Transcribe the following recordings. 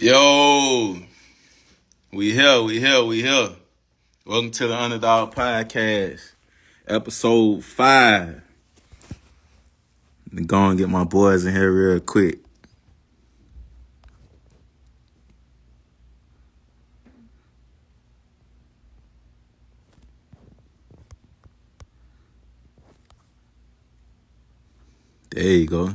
Yo, we here. Welcome to the Underdog Podcast, episode 5. Let me go and get my boys in here real quick. There you go.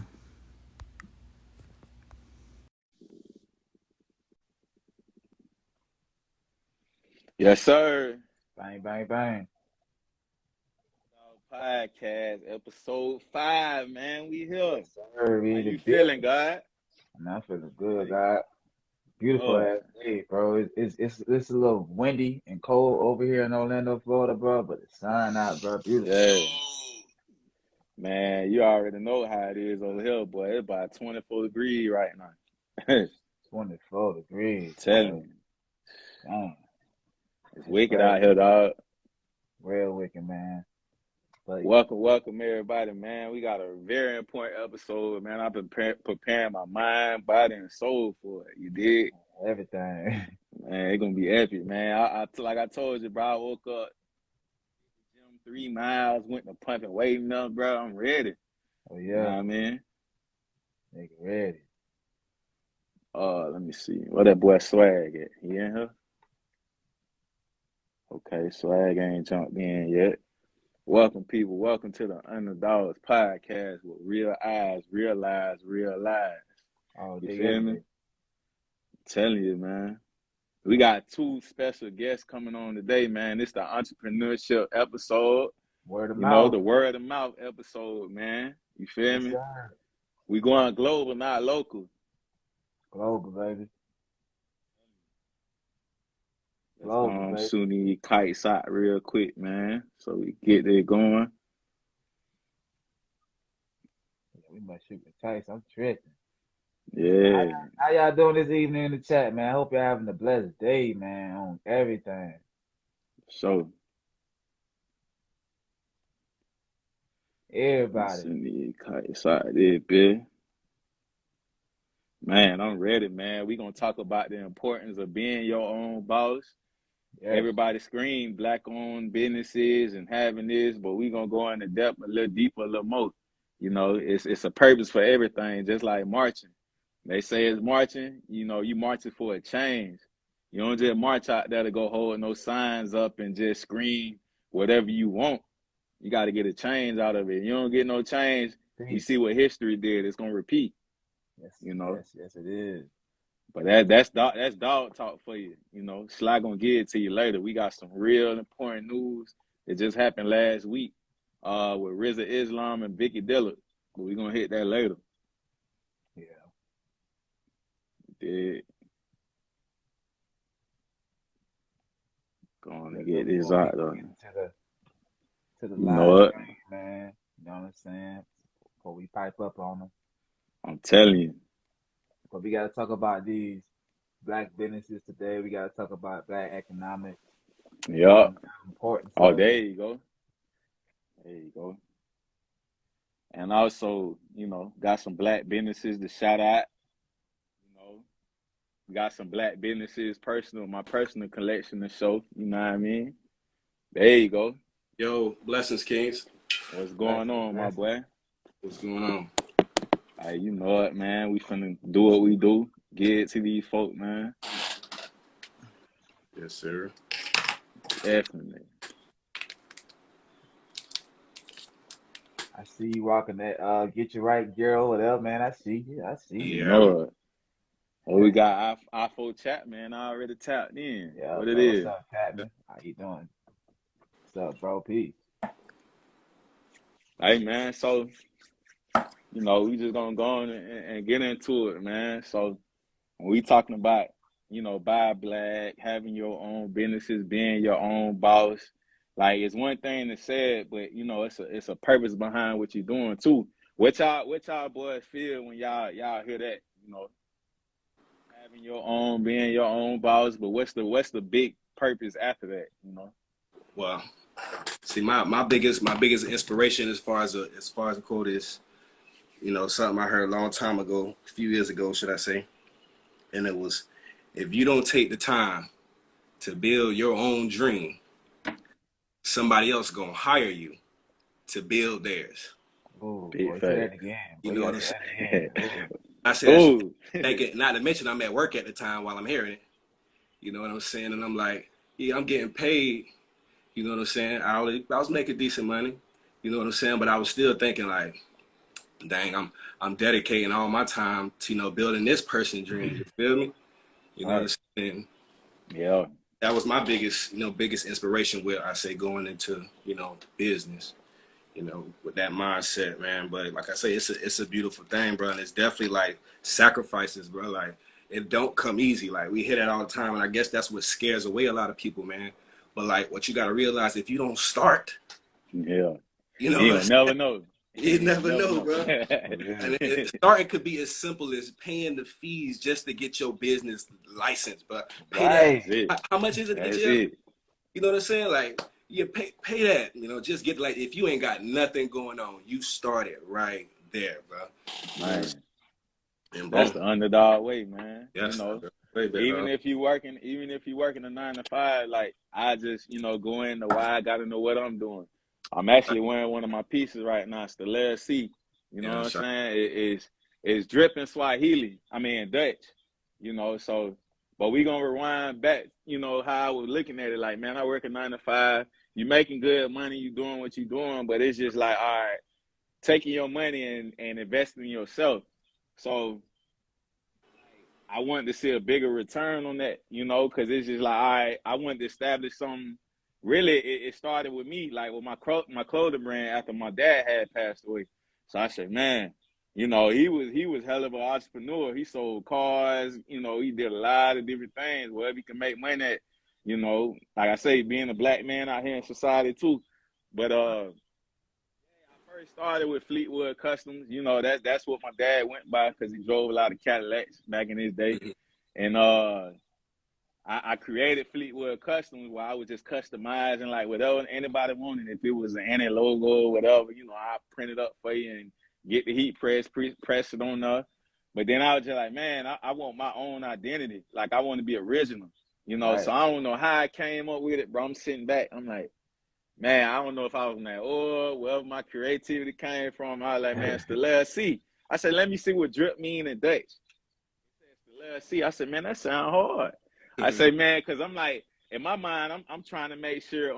Yes, sir. Bang, bang, bang. Podcast, episode 5, man. We here. Sir, How you feeling, God? I'm feeling good, God. Beautiful ass day, bro. It's a little windy and cold over here in Orlando, Florida, bro. But the sun out, bro. Beautiful. Yeah. Man, you already know how it is over here, boy. It's about 24 degrees right now. 24 degrees. Telling you. Dang. It's wicked out here, dog. Real wicked, man. But Welcome, everybody, man. We got a very important episode, man. I've been preparing my mind, body, and soul for it. You dig? everything. Man, it's gonna be epic, man. Like I told you, bro. I woke up, gym 3 miles, went to pumping weight enough, bro. I'm ready. Oh You know what yeah, I mean? nigga ready. Let me see. Where that boy Swag at? He in here? Okay, Swag ain't jumped in yet. Welcome, people. Welcome to the Underdogs Podcast with real eyes, real lives, real lives. Oh, You feel me? Telling you, man. We got 2 special guests coming on today, man. It's the entrepreneurship episode. Word of You mouth. know, the word of mouth episode, man. You feel me? Sir. We going global, not local. Global, baby. Let's go on shooting these kites out real quick, man. So we get it going. We must shoot the kites. I'm tripping. Yeah. How y'all doing this evening in the chat, man? I hope y'all having a blessed day, man, on everything. So Everybody. shooting these kites out there, bitch. Man, I'm ready, man. We gonna talk about the importance of being your own boss. Yes. Everybody scream black-owned businesses and having this, but we gonna go into depth a little deeper, a little more. You know, it's a purpose for everything, just like marching. They say it's marching, you know, you marching for a change. You don't just march out there to go hold no signs up and just scream whatever you want. You got to get a change out of it. You don't get no change, you see what history did. It's gonna repeat. Yes, you know. Yes, it is. But that's dog talk for you. You know, Sly gonna give it to you later. We got some real important news that just happened last week with RZA Islam and Vicky Dillard. But we gonna hit that later. Yeah. Did going to get this out though. To the you know live stream, man. You know what I'm saying? Before we pipe up on them. I'm telling you. But we gotta talk about these black businesses today. We gotta talk about black economics. Yeah. Importance. Oh, there you go. There you go. And also, you know, got some black businesses to shout out. You know, got some black businesses, my personal collection to show. You know what I mean? There you go. Yo, blessings, Kings. What's going on, my boy? What's going on? Hey, you know it, man. We finna do what we do. Get it to these folk, man. Yes, sir. Definitely. I see you rocking that get you right, girl, whatever, man. I see you. Yeah. You know it. Well, we got our Chapman already tapped in. Yeah, What bro, it is? What's up, Chapman? How you doing? What's up, bro? Peace. Hey, man, so, you know, we just gonna go on and get into it, man. So, when we talking about, you know, buy black, having your own businesses, being your own boss, like, it's one thing to say it, but, you know, it's a purpose behind what you're doing, too. What y'all boys feel when y'all hear that, you know? Having your own, being your own boss, but what's the big purpose after that, you know? Well, see, my biggest inspiration as far as a quote is, you know, something I heard a long time ago, a few years ago, should I say, and it was if you don't take the time to build your own dream, somebody else gonna hire you to build theirs. Oh, Big boy, say fact. that again. You Boy, you know what gotta I'm say that saying? again. Oh, I said that shit, Oh, thinking, not to mention I'm at work at the time while I'm hearing it. You know what I'm saying? And I'm like, yeah, I'm getting paid. You know what I'm saying? I was making decent money. You know what I'm saying? But I was still thinking like, dang, I'm dedicating all my time to, you know, building this person's dream. You feel me? You know what I'm right. saying? Yeah. That was my biggest, you know, biggest inspiration with, I say, going into, you know, business, you know, with that mindset, man. But like I say, it's a beautiful thing, bro. And it's definitely like sacrifices, bro. Like it don't come easy. Like we hear that all the time. And I guess that's what scares away a lot of people, man. But like what you got to realize, if you don't start, Yeah. you know You what I'm gonna never saying? know. You You never never know, know. bro. yeah. And starting could be as simple as paying the fees just to get your business license. But pay that. Right. That's it. How much is it to get That's your? it. You know what I'm saying? Like you pay that. You know, just get like if you ain't got nothing going on, you start it right there, bro. You know what I'm Man. saying? And That's boom. the underdog way, man. You Yes, know, way even better. if you working a 9 to 5, like I just, go into why I gotta know what I'm doing. I'm actually wearing one of my pieces right now. It's the Lair C. You know Yeah, what I'm shot. saying? It's dripping Swahili. I mean Dutch. So but we gonna rewind back, how I was looking at it. Like, man, I work a 9 to 5. You making good money, you doing what you doing, but it's just like, all right, taking your money and investing in yourself. So I wanted to see a bigger return on that, because it's just like, all right, I wanted to establish something. Really, it started with me, like with my clothing brand after my dad had passed away. So I said, man, he was hell of an entrepreneur. He sold cars, he did a lot of different things, wherever he can make money at, like I say, being a black man out here in society too. But first started with Fleetwood Customs. That's what my dad went by because he drove a lot of Cadillacs back in his day. Mhm. And I created Fleetwood Customs where I was just customizing like whatever anybody wanted. If it was an anti logo or whatever, I print it up for you and get the heat press it on there. But then I was just like, man, I want my own identity. Like I want to be original, Right. So I don't know how I came up with it, bro. I'm sitting back. I'm like, man, I don't know if I was like, oh, wherever my creativity came from. I was like, man, it's the Still C. I said, let me see what drip mean in Dutch. Still C. I said, man, that sound hard. I say, man, because I'm like, in my mind, I'm trying to make sure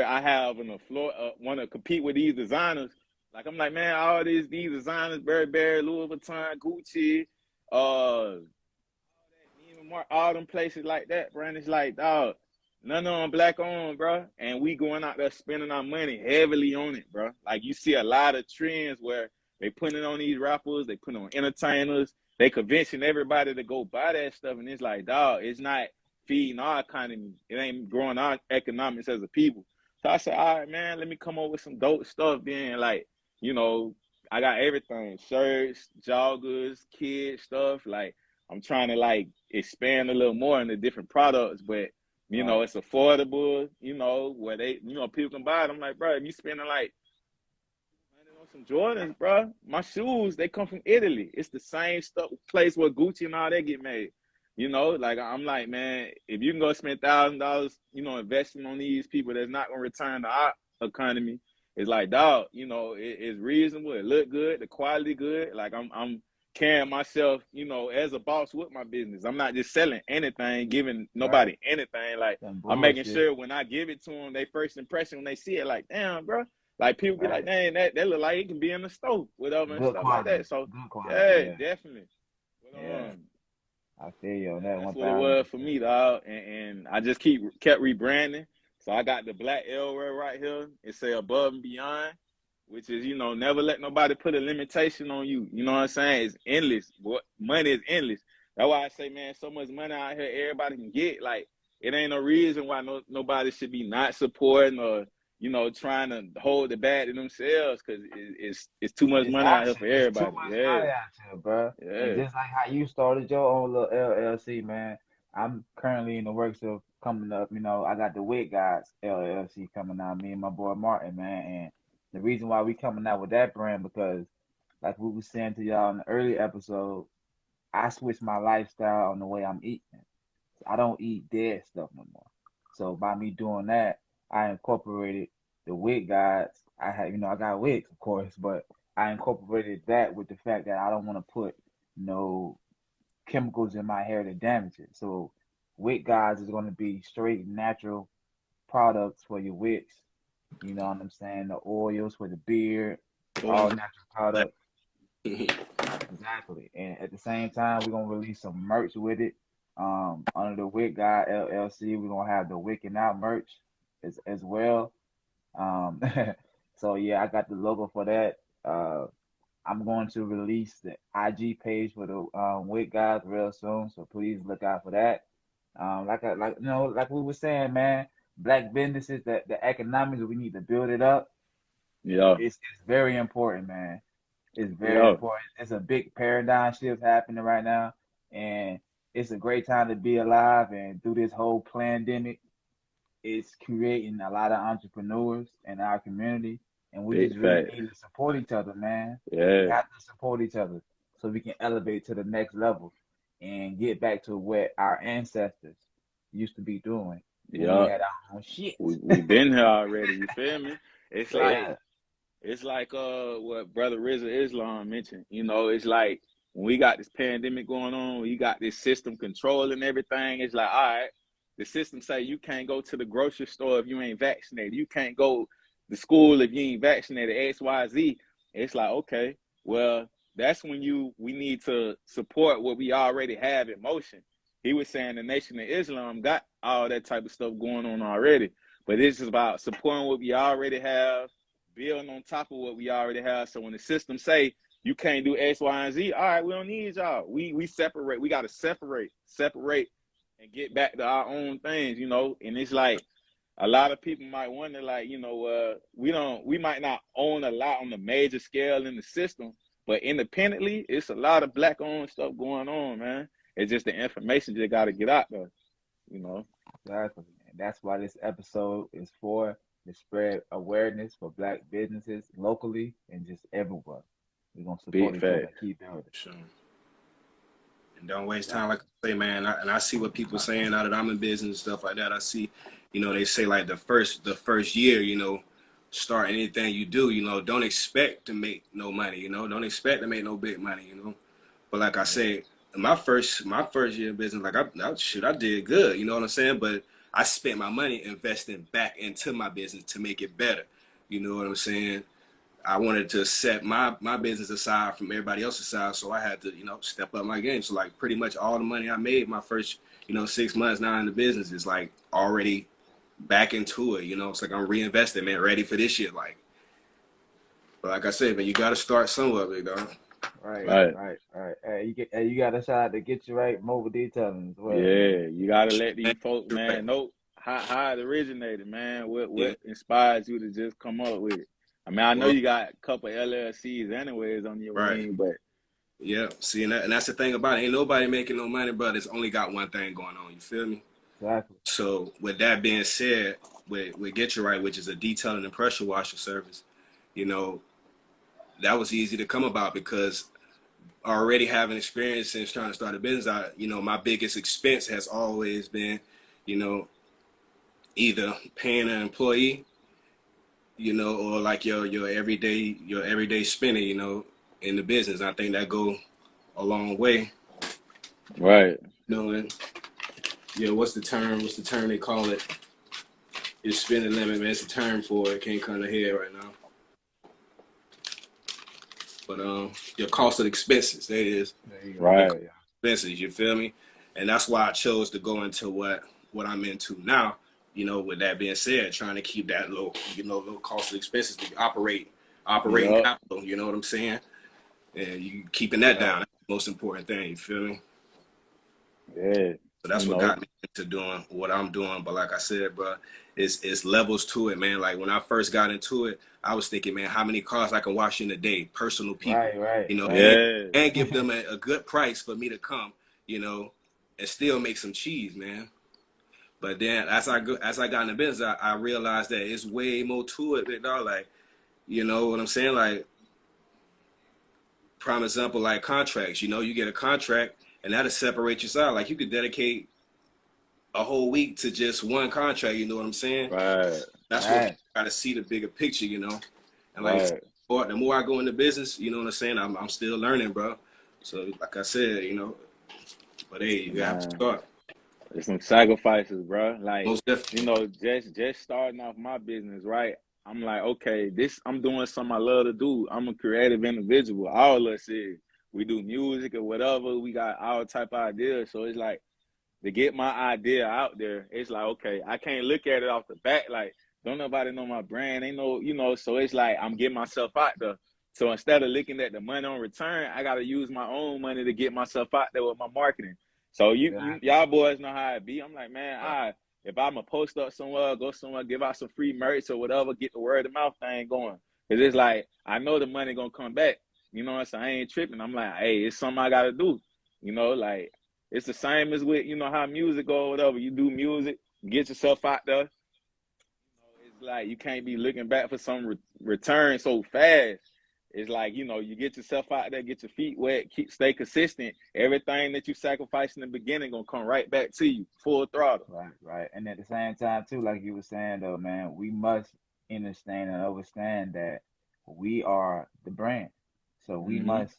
I have on the floor want to compete with these designers. Like I'm like, man, all these designers, Burberry, Louis Vuitton, Gucci, all them places like that, bro. And it's like, dog, none of them black owned, bro. And we going out there spending our money heavily on it, bro. Like you see a lot of trends where they put it on these rappers, they put it on entertainers, they convincing everybody to go buy that stuff. And it's like, dog, it's not feeding our economy. It ain't growing our economics as a people. So I said, all right, man, let me come up with some dope stuff. Then, like, you know, I got everything: shirts, joggers, kid stuff. Like, I'm trying to like expand a little more into different products, but Right. it's affordable, where they, people can buy it. I'm like, bro, if you spending like on some Jordans, bro, my shoes, they come from Italy. It's the same stuff place where Gucci and all that get made. Like I'm like, man, if you can go spend $1,000, investing on these people that's not gonna return to our economy, it's like, dog, it's reasonable, it look good, the quality good. Like I'm carrying myself, as a boss with my business. I'm not just selling anything, giving Right. nobody anything. Like Some I'm making bullshit. sure when I give it to them, they first impression when they see it, like, damn, bro. Like people be like, Right. dang, that look like it can be in the stove, whatever and Good stuff like quality. that. So Good quality. yeah, Yeah. definitely. But Yeah. I feel you on that that's what it was for 1000%. me, dog. And I just kept rebranding. So I got the black L right here. It say above and beyond, which is, never let nobody put a limitation on you. You know what I'm saying? It's endless. Money is endless. That's why I say, man, so much money out here everybody can get. Like, it ain't no reason why nobody should be not supporting or, trying to hold the bag to themselves, because it's too much It's money out here action. for It's too everybody. much Yeah, money out here, bro. And yeah. just like how you started your own little LLC, man. I'm currently in the works of coming up. I got the Wig Guys LLC coming out. Me and my boy Martin, man. And the reason why we coming out with that brand because, like we was saying to y'all in the early episode, I switched my lifestyle on the way I'm eating. I don't eat dead stuff no more. So by me doing that, I incorporated the wig guides. I had, I got wigs, of course, but I incorporated that with the fact that I don't want to put no chemicals in my hair to damage it. So wig guides is going to be straight natural products for your wigs. You know what I'm saying? The oils for the beard, all Boom. natural products. Exactly. And at the same time, we're gonna release some merch with it. Under the Wick Guy LLC, we're gonna have the Wicking Out merch as well. Um, so yeah, I got the logo for that. I'm going to release the IG page for the Wick Guys real soon, so please look out for that. Like we were saying, man, black businesses, the economics, we need to build it up. Yeah, It's very important, man. It's very yeah, important. It's a big paradigm shift happening right now, and it's a great time to be alive. And through this whole pandemic, it's creating a lot of entrepreneurs in our community, and we big just really fact. need to support each other, man. We Yeah, have to support each other so we can elevate to the next level and get back to what our ancestors used to be doing when we yeah. had our own shit. We been here already. You feel me? It's like Yeah, It's like what Brother Rizza Islam mentioned. You know, it's like when we got this pandemic going on, you got this system controlling everything. It's like, all right, the system say you can't go to the grocery store if you ain't vaccinated. You can't go to school if you ain't vaccinated, X, Y, Z. It's like, okay, well, that's when we need to support what we already have in motion. He was saying the Nation of Islam got all that type of stuff going on already. But it's just about supporting what we already have, building on top of what we already have. So when the system say you can't do X, Y, and Z, all right, we don't need y'all. We separate. We got to separate, and get back to our own things, you know. And it's like a lot of people might wonder, like, we might not own a lot on the major scale in the system, but independently, it's a lot of black-owned stuff going on, man. It's just the information just got to get out there, you know. exactly. And that's why this episode is for to spread awareness for black businesses locally and just everywhere. We're gonna support Big each other fact. and keep building. Sure. And don't waste Yeah. time, like I say, man. And I see what people saying now that I'm in business and stuff like that. I see, they say like the first year, start anything you do, don't expect to make no money, don't expect to make no big money. But like I said, my first year of business, like I did good, you know what I'm saying? But I spent my money investing back into my business to make it better. You know what I'm saying? I wanted to set my business aside from everybody else's side, so I had to, step up my game. So like pretty much all the money I made my first, 6 months now in the business is like already back into it. It's like I'm reinvesting, man, ready for this shit. But like I said, man, you got to start somewhere, big dog. Right, Right. right. You got a shot to get you right mobile detailing as well, man. Yeah, you gotta let Man, these folks, you're right. man, know how it originated, man. What Yeah, what inspires you to just come up with it? I mean, I know well, you got a couple LLCs anyways on your right. wing, but Yeah, see, and that's the thing about it. Ain't nobody making no money, but it's only got one thing going on. You feel me? Exactly. So with that being said, with Get You Right, which is a detailing and pressure washer service, you know, that was easy to come about because already having experience since trying to start a business, my biggest expense has always been, you know, either paying an employee, or like your everyday spending, in the business. I think that go a long way. right, And what's the term? What's the term they call it? Your spending limit, man. It's a term for it. Can't come to head right now. But your cost of expenses, that is There you go. your right. expenses. You feel me? And that's why I chose to go into what I'm into now. With that being said, trying to keep that low, low cost of expenses to operating Yup, capital. You know what I'm saying? And you keeping that Yeah. down. That's the most important thing. You feel me? yeah. So that's You what know, got me into doing what I'm doing. But like I said, bro, it's levels to it, man. Like when I first got into it, I was thinking, man, how many cars I can wash in a day, personal people, Right. yeah, and give them a good price for me to come, and still make some cheese, man. But then as I got in the business, I realized that it's way more to it, big dog. Like, you know what I'm saying? Like, prime example, like contracts. You know, you get a contract, and that'll separate you out. Like you could dedicate a whole week to just one contract. You know what I'm saying? Right. That's what Right. people gotta see the bigger picture. You know, and like Right. the more I go into business, you know what I'm saying. I'm still learning, bro. So like I said, you know, but hey, you have to Man, start. there's some sacrifices, bro. Like, Most definitely. you know, just starting off my business, right? I'm like, okay, this I'm doing something I love to do. I'm a creative individual. All of us is. We do music or whatever. We got all type of ideas. So it's like to get my idea out there, it's like, okay, I can't look at it off the bat. Like, don't nobody know my brand. Ain't no, you know, so it's like I'm getting myself out there. So instead of looking at the money on return, I gotta use my own money to get myself out there with my marketing. So Exactly. y'all boys know how it be. I'm like, man, Right. if I'm a post up somewhere, go somewhere, give out some free merch or whatever, get the word of mouth thing going. Cause it's like I know the money gonna come back. You know what I'm saying? I ain't tripping. I'm like, hey, it's something I gotta do. You know, like it's the same as with, you know, how music go or whatever. You do music, get yourself out there. You know, it's like you can't be looking back for some return so fast. It's like, you know, you get yourself out there, get your feet wet, stay consistent. Everything that you sacrificed in the beginning gonna come right back to you, full throttle. Right, right. And at the same time, too, like you were saying, though, man, we must understand and understand that we are the brand. So we Mm-hmm. must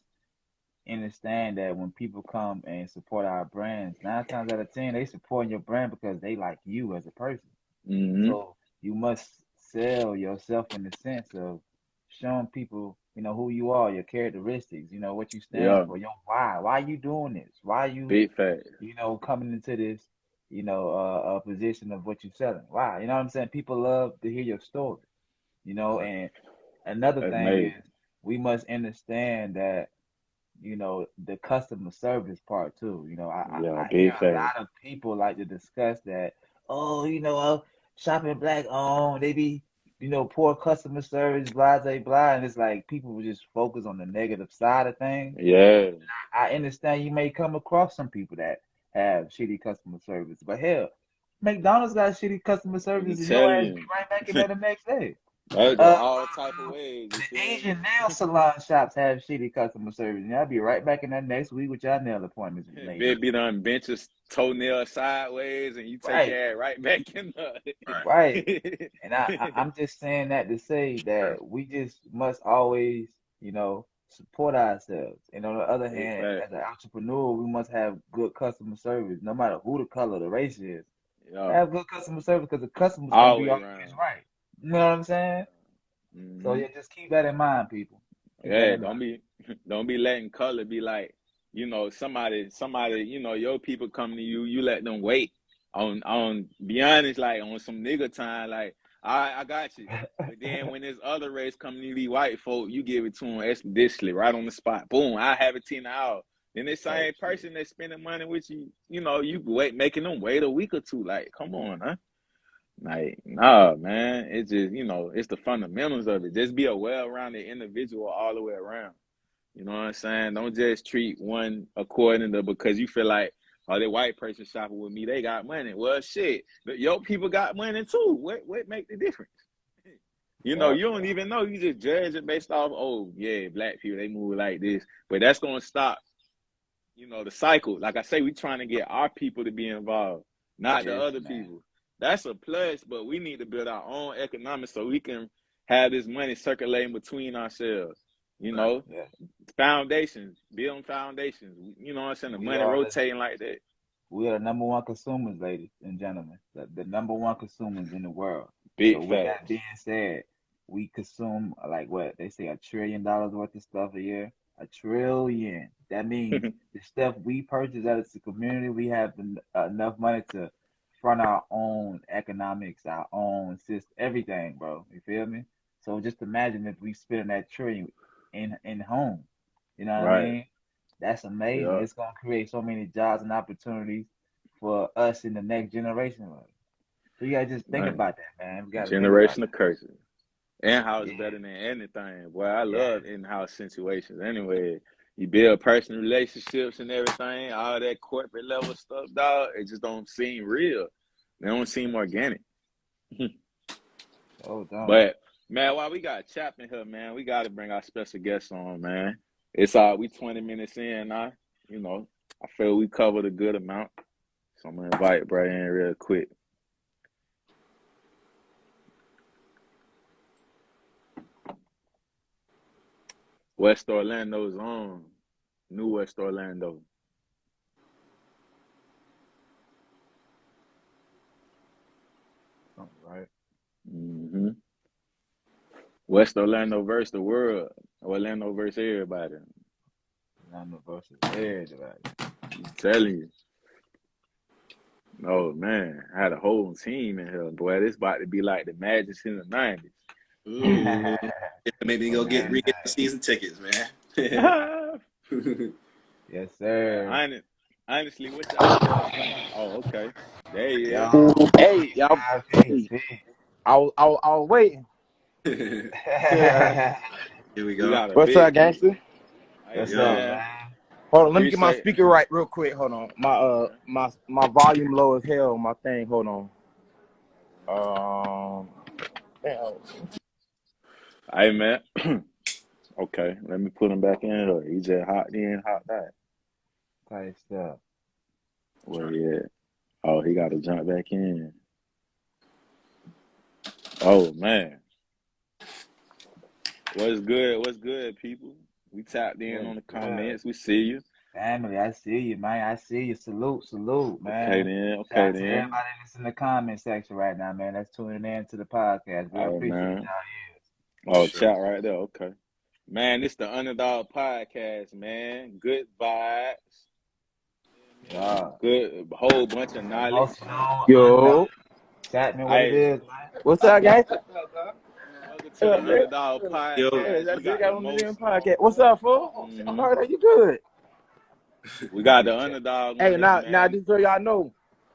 understand that when people come and support our brands, 9 times out of 10, they support your brand because they like you as a person. Mm-hmm. So you must sell yourself in the sense of showing people, who you are, your characteristics, what you stand Yeah. for, your why. Why you doing this? Why you, Big fat. coming into this, position of what you're selling? Why? You know what I'm saying? People love to hear your story, Right. and another That's thing major. is we must understand that the customer service part too. Yeah, I hear big a fat. lot of people like to discuss that. Oh, shopping black owned, they be, poor customer service, blah, blah, blah. And it's like people will just focus on the negative side of things. Yeah. I understand you may come across some people that have shitty customer service, but hell, McDonald's got shitty customer I'm service and your ass be telling right back in you. there the next day. That go Uh, all type of ways, you the feel me? Asian nail salon shops have shitty customer service, and I'll be right back in that next week with y'all nail appointments, ladies. Baby done bent your toenail sideways and you take Right, your ass right back in Right. right. the And I'm just saying that to say that we just must always, support ourselves. And on the other Big hand, fat. as an entrepreneur, we must have good customer service, no matter who the color, the race is. Yeah. Have good customer service because the customer's gonna be Always always around. right. You know what I'm saying? So Hmm. yeah, just keep that in mind, people. Keep that Yeah, in mind. don't be letting color be like, you know, somebody, you know, your people come to you, you let them wait be honest, like on some nigga time, like, all right, I got you. But then when this other race come to these white folk, you give it to them expeditiously, right on the spot. Boom, I have it 10 hours. Then this Oh same shit. person that's spending money with you, you know, you wait, making them wait a week or two. Like, come on, huh? Like, nah, man. It's just, you know, it's the fundamentals of it. Just be a well-rounded individual all the way around. You know what I'm saying? Don't just treat one according to because you feel like, oh, that white person shopping with me, they got money. Well, shit, your people got money too. What make the difference? You know, Yeah, you don't yeah. even know. You just judge it based off, oh, yeah, black people, they move like this. But that's going to stop, you know, the cycle. Like I say, we trying to get our people to be involved, not the Yes, other man. people. That's a plus, but we need to build our own economics so we can have this money circulating between ourselves. You Right. know, Yeah. foundations, building foundations. You know what I'm saying? The We money are rotating like that. we are the number one consumers, ladies and gentlemen. The number one consumers in the world. So Big with that facts. being said, we consume like what they say $1 trillion worth of stuff a year. A trillion. That means the stuff we purchase as a community, we have enough money to fund our own economics, our own system, everything, bro. You feel me? So just imagine if we spend that trillion in home. You know what I Right. mean? That's amazing. Yeah. It's gonna create so many jobs and opportunities for us in the next generation. So you gotta just think Man. about that, man. We gotta think about Generation of that. curses. In-house Yeah, better than anything. Boy, I yeah. love in-house situations. Anyway, you build personal relationships and everything, all that corporate level stuff, dog, it just don't seem real. They don't seem organic. Oh, don't. But man, while we got Chapman here, man, we got to bring our special guest on, man. It's we 20 minutes in now. You know, I feel we covered a good amount. So I'm gonna invite bro in real quick. West Orlando's on. New West Orlando. Right. Mm-hmm. West Orlando versus the world. Orlando versus everybody. Orlando versus everybody. I'm telling you. Oh man, I had a whole team in here, boy. This about to be like the Magic in the 90s. Ooh, maybe go get the season tickets, man. Yes, sir. Honestly, what y'all feel? Oh, okay. There you Yo, go. Hey, y'all. peace. I was waiting. Here we We go. got a What's big up, gangster? Hey, What's Yo. up, man. man? Hold on, let me get my Appreciate speaker right real quick. Hold on, okay. my volume low as hell. My thing. Hold on. Damn. Hey, man. Okay, let me put him back in here. He just hopped in, hopped out. Type stuff. Where he at? Oh, he got to jump back in. Oh, man. What's good? What's good, people? We tapped in on the comments. We see you. Family, I see you, man. I see you. Salute, man. Okay, then. Shout Okay, out to then. everybody that's in the comment section right now, man. That's tuning in to the podcast. We All right, appreciate man. y'all Oh, Sure. chat right there. Okay. Man, it's the Underdog Podcast, man. Good vibes. Yeah. Good, whole bunch of knowledge. Also known Yo, Chapman, what it is, man. what's up, gangster? Welcome to the Underdog Podcast. Yo. We got the most. Podcast. What's up, fool? Mhm. I heard that you good. We got the Underdog. Hey, on now, this, man. just so y'all know,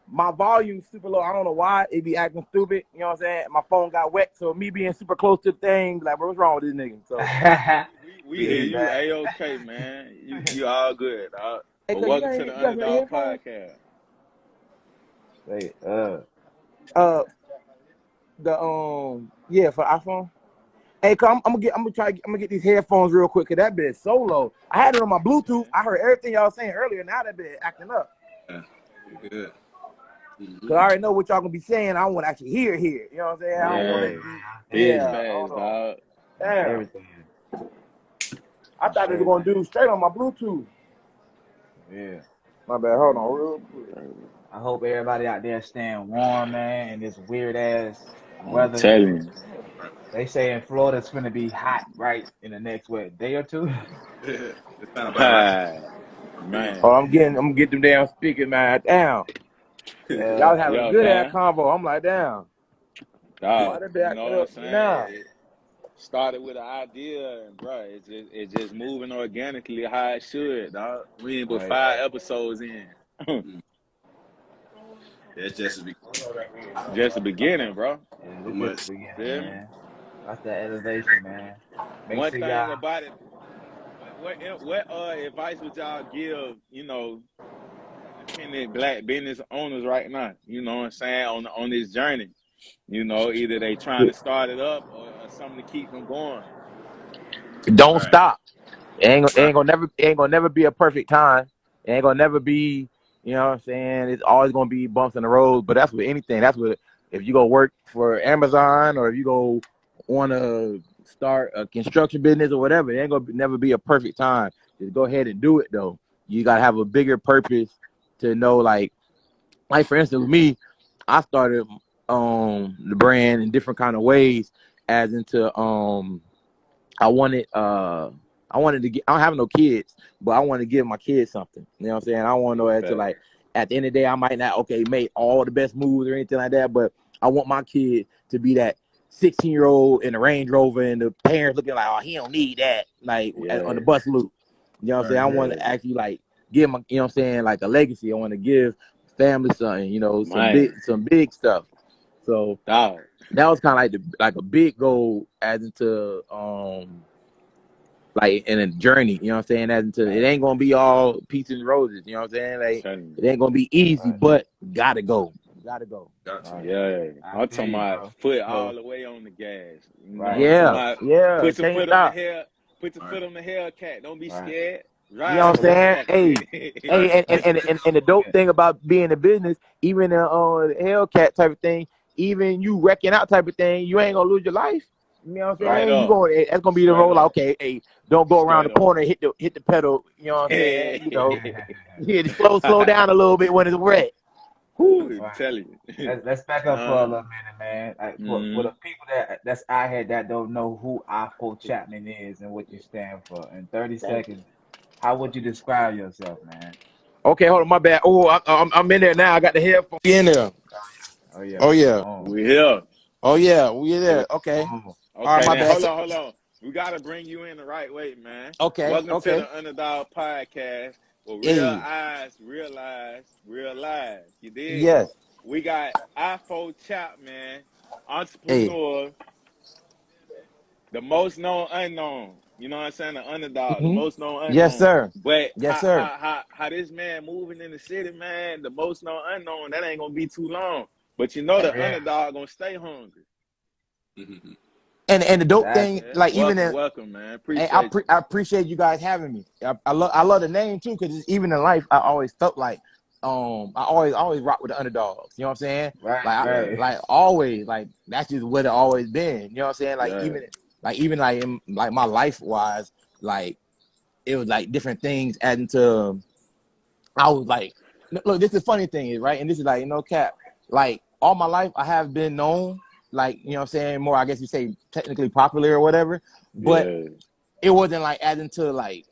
my volume's super low. I don't know why it be acting stupid. You know what I'm saying? My phone got wet, so me being super close to the thing, like, bro, what's wrong with this nigga? So, We hear you, A-OK, man. You all good, dog. hey, But cuz welcome to the you got some Underdog headphones? Podcast. Wait, yeah, for iPhone. Hey, cuz I'm gonna get these headphones real quick, cause that bit's so low. I had it on my Bluetooth. I heard everything y'all saying earlier. Now that bit acting up. Yeah, good. Cause I already know what y'all gonna be saying. I want to actually hear. You know what I'm saying? I don't want to. Big Yeah. fast, dog. Damn. everything. I thought they were gonna do straight on my Bluetooth. Yeah. My bad. Hold on, real quick. I hope everybody out there staying warm, man, in this weird ass I'm weather. telling you. They say in Florida it's gonna be hot right in the next day or two. It's not about right. Man. Oh, I'm gonna get them damn speakers, man. Damn. Y'all having a good ass convo. I'm like, damn. Dog, Why you know what I'm saying? It started with an idea, and bro, it's just moving organically how it should, dog. We ain't but 5 episodes in. It's just Just the beginning, bro. Yeah, it's just the beginning, man. That's that elevation, man. One thing about it, what advice would y'all give, you know, independent black business owners right now, you know what I'm saying, on this journey? You know, either they trying to start it up or something to keep them going. Don't stop. It ain't gonna never be a perfect time. It ain't gonna never be, you know what I'm saying? It's always gonna be bumps in the road. But that's with anything. That's with if you go work for Amazon or if you go want to start a construction business or whatever. It ain't gonna never be a perfect time. Just go ahead and do it though. You gotta have a bigger purpose to know, like for instance with me, I started the brand in different kind of ways, as into I wanted to get, I don't have no kids, but I want to give my kids something. You know what I'm saying? I want to know that to, like, at the end of the day, I might not make all the best moves or anything like that, but I want my kid to be that 16-year-old in a Range Rover and the parents looking like, oh, he don't need that, like on the bus loop. You know what I'm saying? I want to actually like give my, you know what I'm saying, like a legacy. I want to give family something, you know, some big stuff. So that was kind of like a big goal, as into like in a journey, you know what I'm saying? As into it ain't gonna be all peaches and roses, you know what I'm saying? Like it ain't gonna be easy, but gotta go. Yeah, I'm talking about foot all the way on the gas. You know, Yeah. put your foot on the hill. Put your All foot right. on the Hellcat. Don't be Right. scared. You know Ride what I'm For the saying? that people. Hey, Right. hey, Let's pick it and the up. dope Yeah. thing about being in business, even the Hellcat type of thing, even you wrecking out type of thing, you ain't gonna lose your life. You know what I'm Straight Right. saying? You up. going that's gonna be the Straight roll. Like, up. okay, hey, don't go around the Straight up. corner, and hit the pedal. You know what I'm saying? You know, Yeah. yeah, just slow down a little bit when it's wrecked. Whew, Whew. I'm Right. telling you. Let's back up for a uh, little minute, man. Like for mm, the people that's out here that don't know who Afro Chapman is and what you stand for, in 30 seconds, how would you describe yourself, man? Okay, hold on, my bad. Oh, I'm in there now. I got the headphones. We in there. Oh yeah. Oh yeah. Boom. we here. Oh yeah. We in So there. Okay. Boom. All right, okay, my then bad. hold on. We gotta bring you in the right way, man. Okay. Welcome to Okay. the Underdog Podcast, where real Hey. eyes realize real lives. You dig? Yes. We got Afro Chapman, Hey. entrepreneur, the most known unknown. You know what I'm saying? The underdog, the Hmm. most known Yes, unknown. sir. But Yes, sir. how this man moving in the city, man, the most known unknown, that ain't gonna be too long. But you know the Yeah. underdog gonna stay hungry. Mm-hmm. And the dope thing, Exactly. Yeah. like even Welcome, in, welcome, man. hey, Appreciate you. I appreciate you guys having me. I love the name too, because even in life, I always felt like I always rock with the underdogs. You know what I'm saying? Right. Yeah, Right. Like always, like that's just what it always been. You know what I'm saying? yeah, Even like in like my life wise, like it was like different things adding to. I was like, look, this is the funny thing is right, and this is like no cap. Like all my life, I have been known, like you know what I'm saying, more I guess you say technically popular or whatever, but yeah, it wasn't like adding to like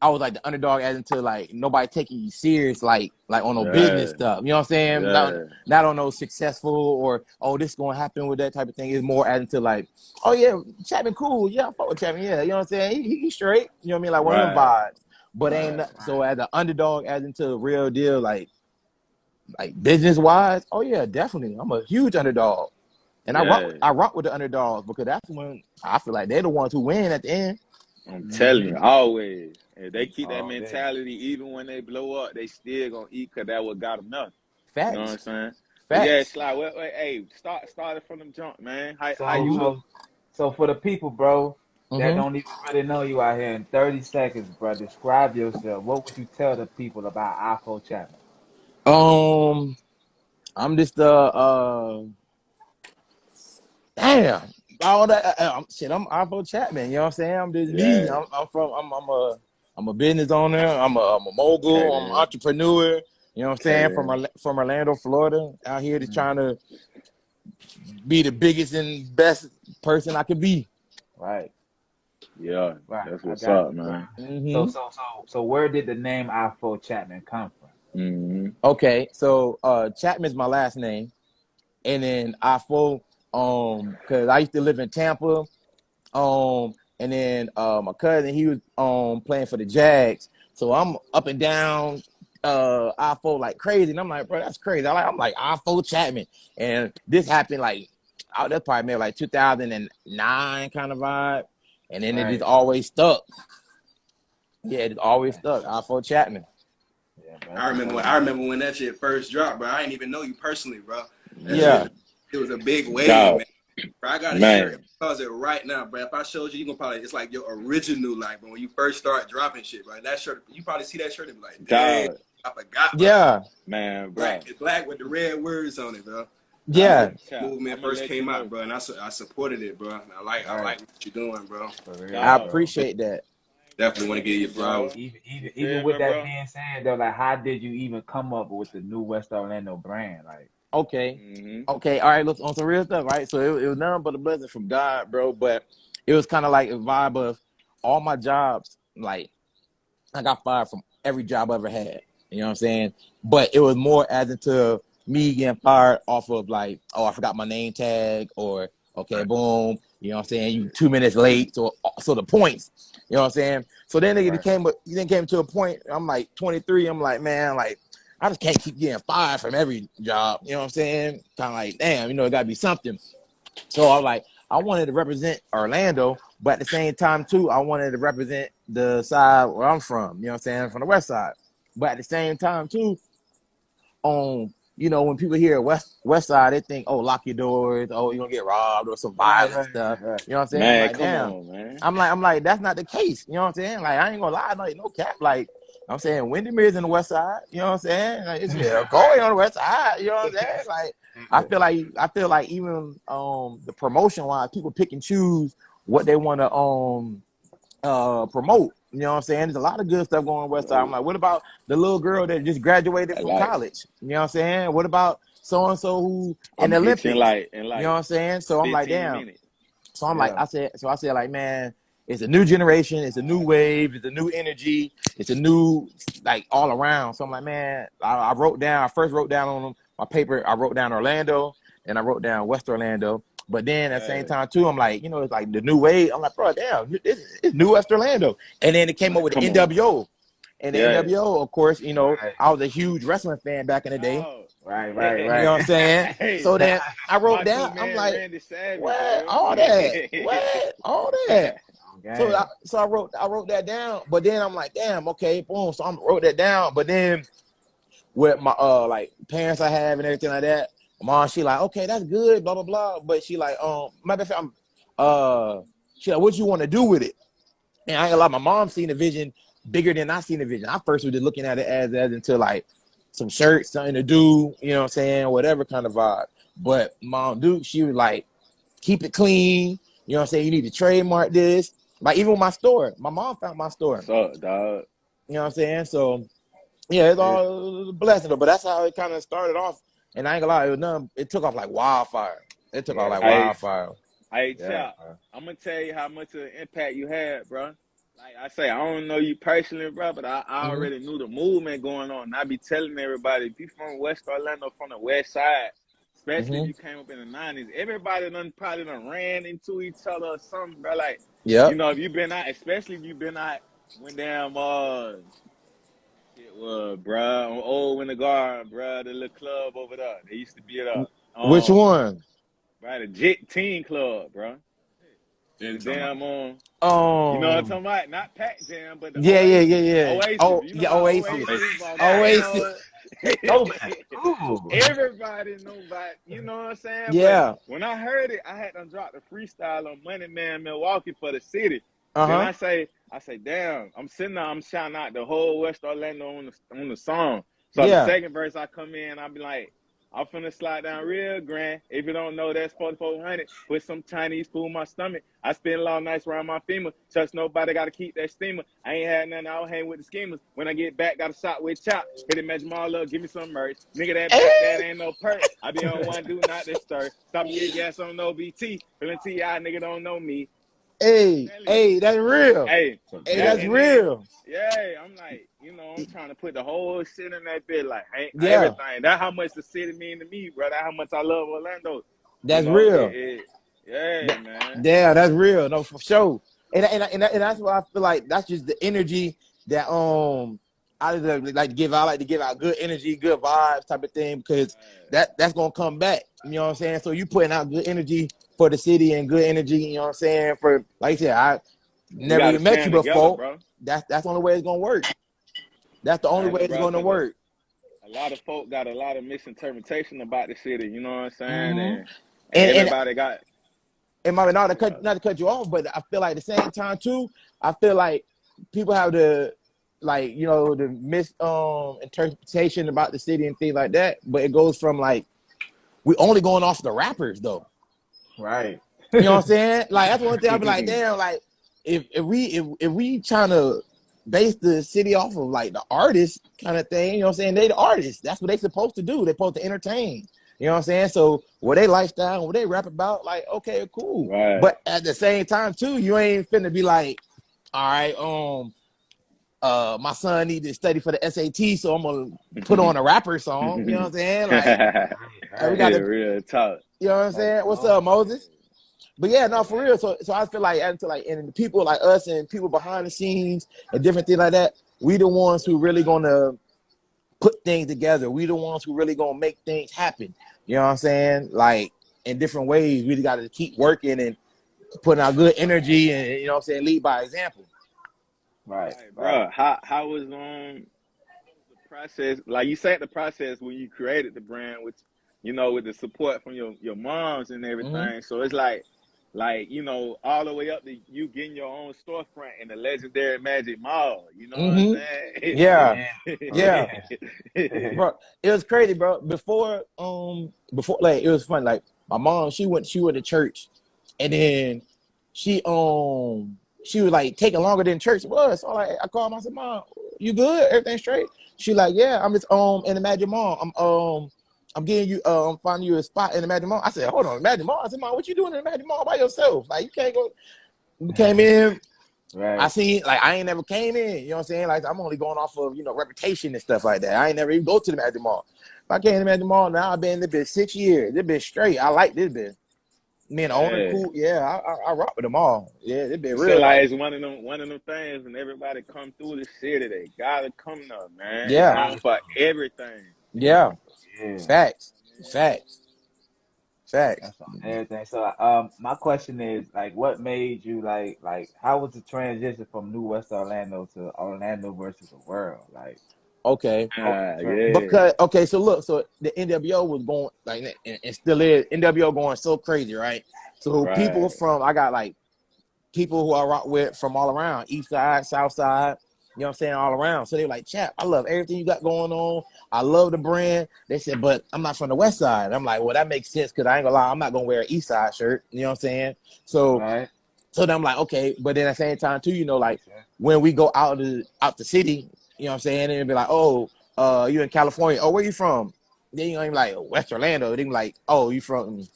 I was like the underdog adding to like nobody taking you serious like on no business yeah, stuff. You know what I'm saying? yeah, Not on no successful or this is gonna happen with that type of thing. It's more adding to like, oh yeah, Chapman cool. Yeah, I fuck with Chapman. Yeah, you know what I'm saying? He straight. You know what I mean? Like one of them right, vibes. But right, so as an underdog adding to the real deal, like business wise, oh yeah, definitely. I'm a huge underdog. And yeah. I rock with the underdogs because that's when I feel like they're the ones who win at the end. I'm telling Hmm. you, always. If they keep that All day. mentality, even when they blow up, they still gonna eat because that what got them up. You know what I'm Facts. saying? But yeah, Facts. Sly, hey, started from the jump, man. How So you? Mm-hmm. so so for the people, bro, that Mm-hmm. don't even really know you out here, in 30 seconds, bro, describe yourself. What would you tell the people about Afro Chapman? I'm just damn. All that shit. I'm Alpha Chapman. You know what I'm saying? I'm just me. Yeah. I'm a business owner. I'm a Okay mogul. I'm an then. entrepreneur. You know what I'm Okay saying? then. From Orlando, Florida, out here to Mm, trying to be the biggest and best person I could be. right, Yeah, right. that's I what's got up, you, bro. man. So Mm-hmm. so so so where did the name Afro Chapman come from? Mm-hmm. Okay, so Chapman's my last name, and then Afro, because I used to live in Tampa. And then my cousin, he was playing for the Jags. So I'm up and down I-4 like crazy. And I'm like, bro, that's crazy. I'm like I-4 Chapman. And this happened like that's probably maybe like 2009 kind of vibe. And then it just Right. always stuck. Yeah, it just always stuck. I-4 Chapman. Yeah, bro, I that's what's remember up, when I man. remember when that shit first dropped, bro. I didn't even know you personally, bro. That Yeah. Yeah. shit, it was a big wave, Dog, man. Bro, I got a shirt in man. my closet right now, bro. If I showed you, you gonna probably it's like your original, like when you first start dropping shit, bro. That shirt, you probably see that shirt and be like, dang, Dog, I forgot about that. Yeah. man, Black, bro. it's black with the red words on it, bro. I I'm remember Yeah. gonna the chop. movement I'm gonna first let you came out, know. bro, and I supported it, bro. I Right. like what you're doing, bro. For real, I Dog, bro. appreciate that. Definitely want to man, give you listen, bro. flowers. You Even feel with me, that bro? being said, though, like, how did you even come up with the new West Orlando brand? Like, Okay. Mm-hmm. Okay. All right. Look on some real stuff, right? So it was nothing but a blessing from God, bro. But it was kind of like a vibe of all my jobs. Like I got fired from every job I ever had. You know what I'm saying? But it was more as into me getting fired off of like, oh, I forgot my name tag, or okay, Right. boom. You know what I'm saying? You 2 minutes late. So the points. You know what I'm saying? So then right, it came to a point. I'm like 23. I'm like, man, like I just can't keep getting fired from every job. You know what I'm saying? Kind of like, damn, it got to be something. So I'm like, I wanted to represent Orlando, but at the same time too, I wanted to represent the side where I'm from. You know what I'm saying? From the west side. But at the same time too, you know, when people hear West Side, they think, oh, lock your doors, oh, you're gonna get robbed or some violent stuff. Right. You know what I'm saying? I'm Man, like, come damn. on, man. I'm like, that's not the case. You know what I'm saying? Like, I ain't gonna lie, like, no cap. Like, I'm saying Windermere's in the West Side. You know what I'm saying? Like, it's going on the West Side. You know what I'm saying? Like, I feel like even the promotion wise, people pick and choose what they want to promote. You know what I'm saying? There's a lot of good stuff going on West Side. I'm like, what about the little girl that just graduated from college? You know what I'm saying? What about so and so who in the Olympics? In like, you know what I'm saying? So I'm like, damn. minutes. So I'm like, I said, like, man, it's a new generation, it's a new wave, it's a new energy, it's a new, like, all around. So I'm like, man, I first wrote down on my paper, I wrote down Orlando, and I wrote down West Orlando. But then at the same time, too, I'm like, you know, it's like the new wave. I'm like, bro, damn, it's new West Orlando. And then it came up with the NWO. And the NWO, of course, you know, I was a huge wrestling fan back in the day. Right. You know what I'm saying? Hey, so then I wrote down, man, I'm like, Randy Savage, what? bro. All that. What? All that. Okay. So I wrote that down, but then I'm like, damn, okay, boom. So I wrote that down, but then with my like parents I have and everything like that, mom, she like, okay, that's good, blah blah blah. But she like, matter of fact, she like, what you want to do with it? And I ain't gonna lie, my mom seen the vision bigger than I seen the vision. I first was just looking at it as into like some shirts, something to do, you know what I'm saying, whatever kind of vibe. But Mom Duke, she was like, keep it clean, you know what I'm saying, you need to trademark this. Like even with my store, my mom found my store. What's up, dog? You know what I'm saying? So yeah, it's all a blessing, but that's how it kind of started off. And I ain't gonna lie, it took off like wildfire. It took off like wildfire. Hey, Chap, I'm gonna tell you how much of an impact you had, bro. Like I say, I don't know you personally, bro, but I already knew the movement going on. And I be telling everybody, if you from West Orlando, from the West Side, especially if you came up in the 90s, everybody probably ran into each other or something, bro. Like, you know, if you been out, especially if you been out when damn, bro, on Old Winter Garden, bro, the little club over there. They used to be at which one? Right, a Jet Teen Club, bro. The damn you know what I'm talking about? Not Pac Jam, but the Oasis. Oh, you know Oasis. Everybody know about, you know what I'm saying? Yeah. But when I heard it, I had to drop the freestyle on Money Man Milwaukee for the city. Then I say, damn, I'm sitting there, I'm shouting out the whole West Orlando on the song. So the second verse I come in, I'll be like, I'm finna slide down real grand. If you don't know, that's 4400. Put some Chinese food in my stomach. I spend long nights around my femur. Trust nobody, gotta keep that steamer. I ain't had nothing, I don't hang with the schemers. When I get back, got a shot with Chop. Hit it, match them all up, give me some merch. Nigga, that back, that ain't no perk. I be on one, do not disturb. Stop and get gas on no BT. Feeling T.I., nigga don't know me. Hey, that's real. Hey, that's real. Yeah, I'm like, you know, I'm trying to put the whole shit in that bit, like, everything. That's how much the city mean to me, bro. That's how much I love Orlando. That's real. Man. Yeah, that's real. No, for sure. And that's why I feel like that's just the energy that I like to give out. I like to give out good energy, good vibes type of thing, because that's gonna come back. You know what I'm saying? So you putting out good energy for the city and good energy, you know what I'm saying? For, like I said, I never even met you before. Together, that's the only way it's gonna work. That's the only way it's gonna work. A lot of folk got a lot of misinterpretation about the city, you know what I'm saying? And everybody got. It might be not to cut you off, but I feel like at the same time too, I feel like people have the, like, you know, the misinterpretation about the city and things like that. But it goes from like, we only going off the rappers though. Right. You know what I'm saying? Like that's one thing I'll be like, damn, like if we trying to base the city off of like the artist kind of thing, you know what I'm saying? They the artists. That's what they supposed to do. They're supposed to entertain. You know what I'm saying? So what they lifestyle, what they rap about, like, okay, cool. Right. But at the same time too, you ain't finna be like, all right, my son need to study for the SAT, so I'm gonna put on a rapper song. You know what I'm saying? Like we got to real talk. You know what I'm saying? What's up, Moses? But yeah, no, for real. So I feel like and the people like us and people behind the scenes and different things like that, we the ones who really gonna put things together. We the ones who really gonna make things happen. You know what I'm saying? Like in different ways, we got to keep working and putting out good energy and, you know what I'm saying, lead by example. Right. Bro, how was the process, like you said, the process when you created the brand, which with the support from your moms and everything. So it's like all the way up to you getting your own storefront in the legendary Magic Mall. You know what I'm saying? Yeah, Yeah. bro. It was crazy, bro. Before like it was fun. Like my mom, she went to church, and then she was like taking longer than church was. So like I called her, I said, Mom, you good? Everything straight? She like, yeah, I'm just in the Magic Mall. I'm getting you I'm finding you a spot in the Magic Mall. I said, hold on, Magic Mall. I said, Mom, what you doing in the Magic Mall by yourself? Like you can't go. We came in. Right. I seen, like, I ain't never came in, you know what I'm saying? Like, I'm only going off of, reputation and stuff like that. I ain't never even go to the Magic Mall. If I came to the Magic Mall, now I've been in this bitch 6 years. This bitch straight. I like this bitch. Me and the owner, cool. Yeah, I rock with them all. Yeah, this bitch It's real. like it's one of them things, and everybody come through the city. They gotta come up, man. Yeah. It's known for everything. Yeah. Yeah. Facts. That's on everything. So, my question is, like, what made you like, how was the transition from New West Orlando to Orlando versus the world? Like, Okay. Yeah. Because so look, so the NWO was going like, and still is NWO going so crazy, right? So people I got like people who I rock with from all around, East Side, South Side, you know what I'm saying, all around. So they were like, Chap, I love everything you got going on. I love the brand. They said, but I'm not from the West Side. I'm like, well, that makes sense because I ain't gonna lie, I'm not gonna wear an East Side shirt. You know what I'm saying? So, right. so then I'm like, okay, but then at the same time too, like when we go out the city, you know what I'm saying, and it'd be like, oh, you in California? Oh, where you from? Then you ain't like West Orlando. Then like, oh, you from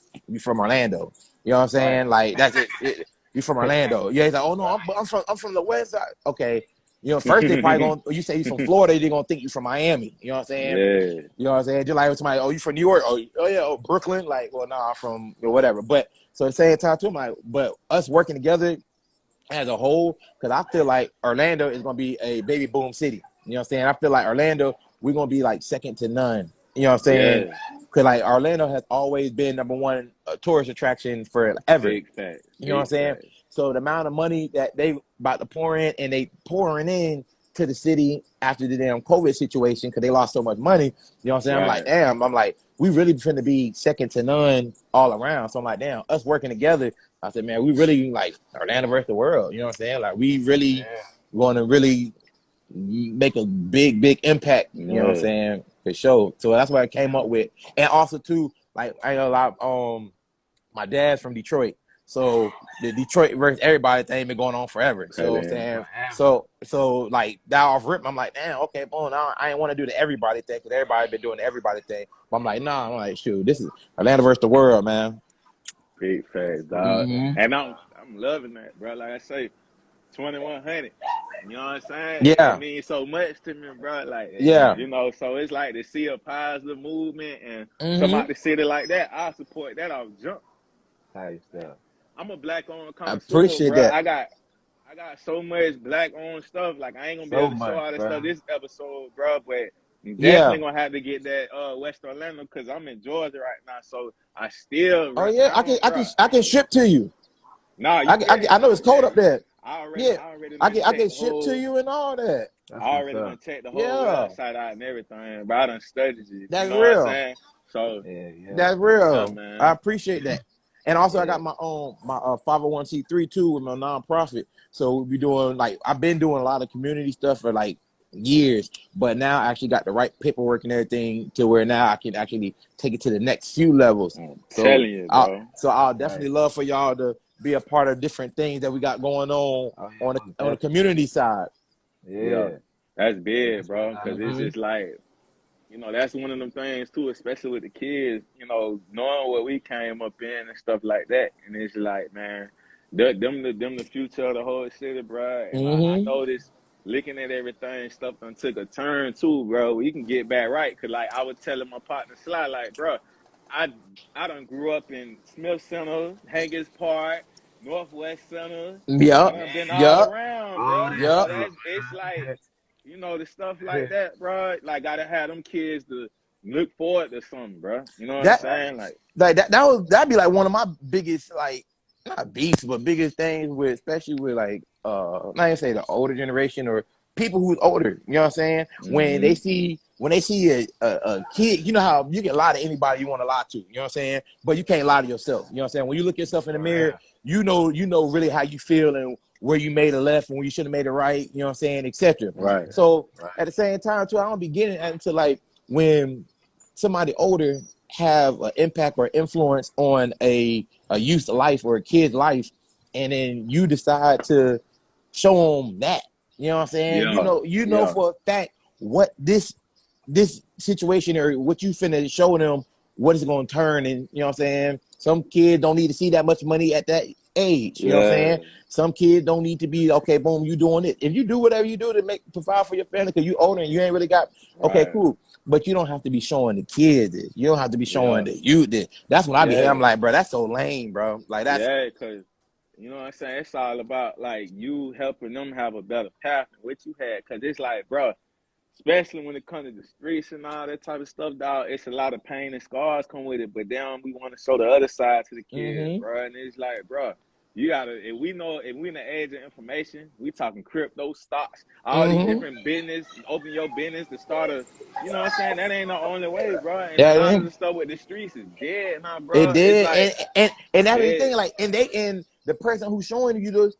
Orlando? You know what I'm saying? Like that's it. You from Orlando? Yeah, he's like, oh no, I'm from the West Side. Okay, first they probably gonna you say you from Florida, they're gonna think you from Miami. You know what I'm saying? Yeah. You know what I'm saying? Just like somebody, oh, you from New York? Oh yeah, Brooklyn? Like, well, nah, I'm from whatever. But so at the same time too, I'm like, but us working together as a whole, because I feel like Orlando is gonna be a baby boom city. You know what I'm saying? I feel like Orlando, we're gonna be like second to none. You know what I'm saying? Because like Orlando has always been number one tourist attraction forever. Big fact. You know what I'm saying? So the amount of money that they about to pour in, and they pouring in to the city after the damn COVID situation because they lost so much money. You know what I'm saying? I'm like, damn. I'm like, we really finna be second to none all around. So I'm like, damn, us working together. I said, man, we really like Orlando versus the world. You know what I'm saying? Like, we really want to really make a big impact. You know what I'm saying? For sure. So that's what I came up with. And also too, like, I know a lot. My dad's from Detroit. So the Detroit versus everybody thing been going on forever. So I'm saying, so like that off rip, I'm like, damn, okay, boom. I ain't want to do the everybody thing because everybody been doing the everybody thing. But I'm like, nah, I'm like, shoot, this is Atlanta versus the world, man. Big facts, dog. And I'm loving that, bro. Like I say, 2100. You know what I'm saying? Yeah. It means so much to me, bro. Like, so it's like to see a positive movement and come out the city like that. I support that off jump. Nice stuff. I'm a black-owned connoisseur, I appreciate bro. that. I got so much black-owned stuff. Like, I ain't gonna be able to show all this stuff this episode, bro. But I'm definitely gonna have to get that West Orlando because I'm in Georgia right now. So I still. Oh yeah, I can ship to you. Nah, I know it's cold up there. I already I can ship to you and all that. I already done checked the whole website out and everything, but I done studied you. That's you know real. What I'm saying? So that's real. up, man. I appreciate that. And also, I got my 501c3 too with my nonprofit. So we be doing I've been doing a lot of community stuff for like years, but now I actually got the right paperwork and everything to where now I can actually take it to the next few levels. Telling you, bro. I'll definitely love for y'all to be a part of different things that we got going on the community side. Yeah, that's big, bro. Because it's just like, that's one of them things too, especially with the kids. Knowing what we came up in and stuff like that, and it's like, man, them the future of the whole city, bro. And I know this. Looking at everything, stuff done took a turn too, bro. We can get back right. Cause like I was telling my partner Sly, like, bro, I done grew up in Smith Center, Haggis Park, Northwest Center. I've been all around, bro. It's like, the stuff like that, bro. Like, gotta have them kids to look forward to something, bro. You know what I'm saying? Like that'd be like one of my biggest, like, not beefs, but biggest things with, especially with like, not even say the older generation or people who's older, you know what I'm saying? When they see a kid, you know how you can lie to anybody you want to lie to, you know what I'm saying? But you can't lie to yourself, you know what I'm saying? When you look yourself in the mirror, you know really how you feel and where you made a left and where you should have made it right, you know what I'm saying, etc. Right. So at the same time too, I don't be getting into like when somebody older have an impact or influence on a youth's life or a kid's life, and then you decide to show them that, you know what I'm saying? Yeah. You know for a fact what this situation or what you finna show them, what it's gonna turn, and you know what I'm saying? Some kids don't need to see that much money at that age, you know what I'm saying? Some kids don't need to be, okay, boom, you doing it. If you do whatever you do to provide for your family because you older and you ain't really got, okay, cool. But you don't have to be showing the kids this. You don't have to be showing the youth this. That's when I'm like, bro, that's so lame, bro. Like that's because you know what I'm saying? It's all about like you helping them have a better path than what you had. Cause it's like, bro, especially when it comes to the streets and all that type of stuff, dog, it's a lot of pain and scars come with it. But then we want to show the other side to the kids, bro. And it's like, bro, you gotta, if we in the age of information, we talking crypto, stocks, all these different business, open your business to start a, you know what I'm saying? That ain't the only way, bro. And a lot of the stuff with the streets is dead now, bro. It did, it's like, and that's the thing, like, and the person who's showing you this,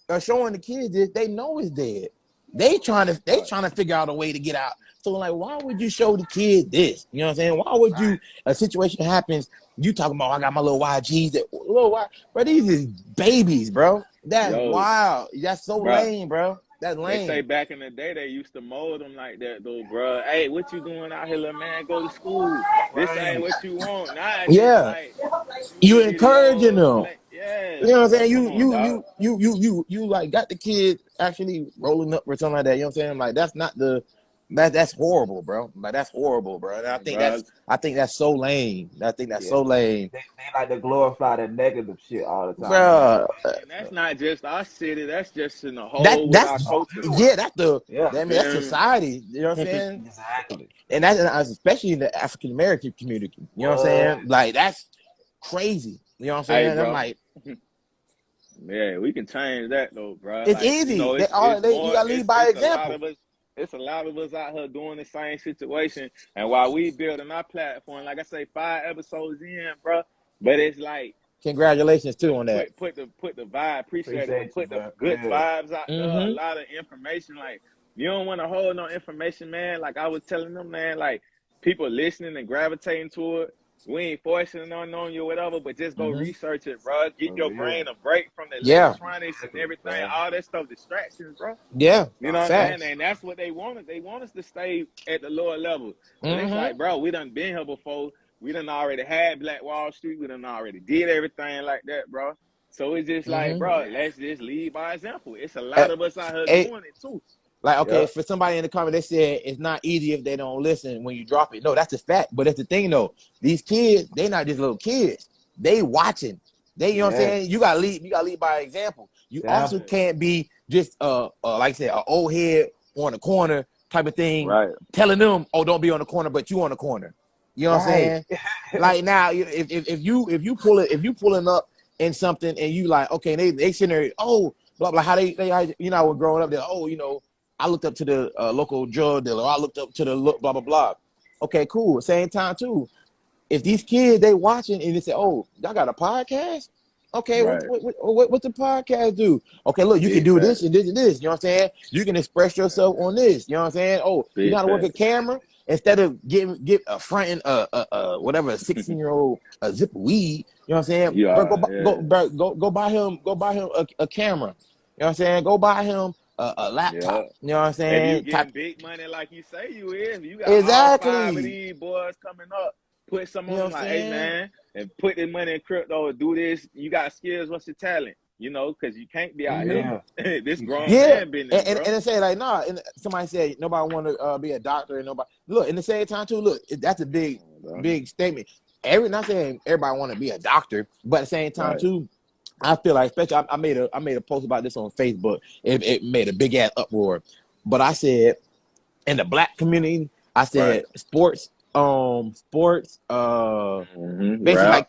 or showing the kids this, they know it's dead. They trying to figure out a way to get out. So like, why would you show the kid this? You know what I'm saying? Why would you? A situation happens. You talking about? I got my little YGs. Bro, these is babies, bro. That's wild. That's so lame, bro. That's lame. They say back in the day they used to mold them like that, though, bro. Hey, what you doing out here, little man? Go to school. This ain't what you want. Nah, like, you encouraging them. Yeah, you know what I'm saying? You like got the kid actually rolling up or something like that. You know what I'm saying? Like that's horrible, bro. Like that's horrible, bro. And I think that's so lame. I think that's so lame. They like to glorify the negative shit all the time, bro. And that's not just our city. That's just in the whole with our culture. That's society. You know what I'm saying? Exactly. And that's especially in the African American community. You know what I'm saying? Like that's crazy. You know what I'm saying? Hey, I'm like, yeah, we can change that though, bro. It's easy. You gotta lead by example. It's a lot of us out here doing the same situation, and while we building our platform, like I say, 5 episodes in, bro. But it's like, congratulations too on that. Put the vibe, appreciate it. Put the good vibes out there. A lot of information. Like you don't want to hold no information, man. Like I was telling them, man. Like people listening and gravitating to it. We ain't forcing it on you or whatever, but just go research it, bro. Get your brain a break from the electronics and everything, all that stuff, distractions, bro. Yeah. You know what I'm saying? And that's what they wanted. They want us to stay at the lower level. And it's like, bro, we done been here before. We done already had Black Wall Street. We done already did everything like that, bro. So it's just like, bro, let's just lead by example. It's a lot of us out here doing it too. Like, okay, for somebody in the comment, they said it's not easy if they don't listen when you drop it. No, that's a fact. But that's the thing, though. These kids, they not just little kids. They watching. They, you know what I'm saying? You gotta lead by example. You also can't be just like I said, an old head on the corner type of thing, telling them, oh, don't be on the corner, but you on the corner. You know what I'm saying? Like now, if you pulling up in something and you like, okay, they sitting there, oh, blah blah, how they you know, when growing up, they're, oh, you know, I looked up to the local drug dealer. I looked up to the blah, blah, blah. Okay, cool. Same time, too. If these kids, they watching and they say, oh, y'all got a podcast? Okay, what's the podcast do? Okay, look, you can do this and this and this. You know what I'm saying? You can express yourself on this. You know what I'm saying? Oh, you got to work a camera? Instead of get a fronting whatever, a 16-year-old a zip of weed. You know what I'm saying? Go buy him a camera. You know what I'm saying? Go buy him a laptop. You know what I'm saying? If you get big money like you say you is, you got all 5 of these boys coming up. Put some on like, hey man, and put this money in crypto, do this. You got skills, what's your talent? You know, because you can't be out here. This grown man business, and they say like, nah. And somebody said nobody want to be a doctor, and nobody look. In the same time too, look, that's a big statement. Not saying everybody want to be a doctor, but at the same time too, I feel like, especially I made a post about this on Facebook. It made a big ass uproar, but I said in the Black community, I said sports sports, basically Rap. like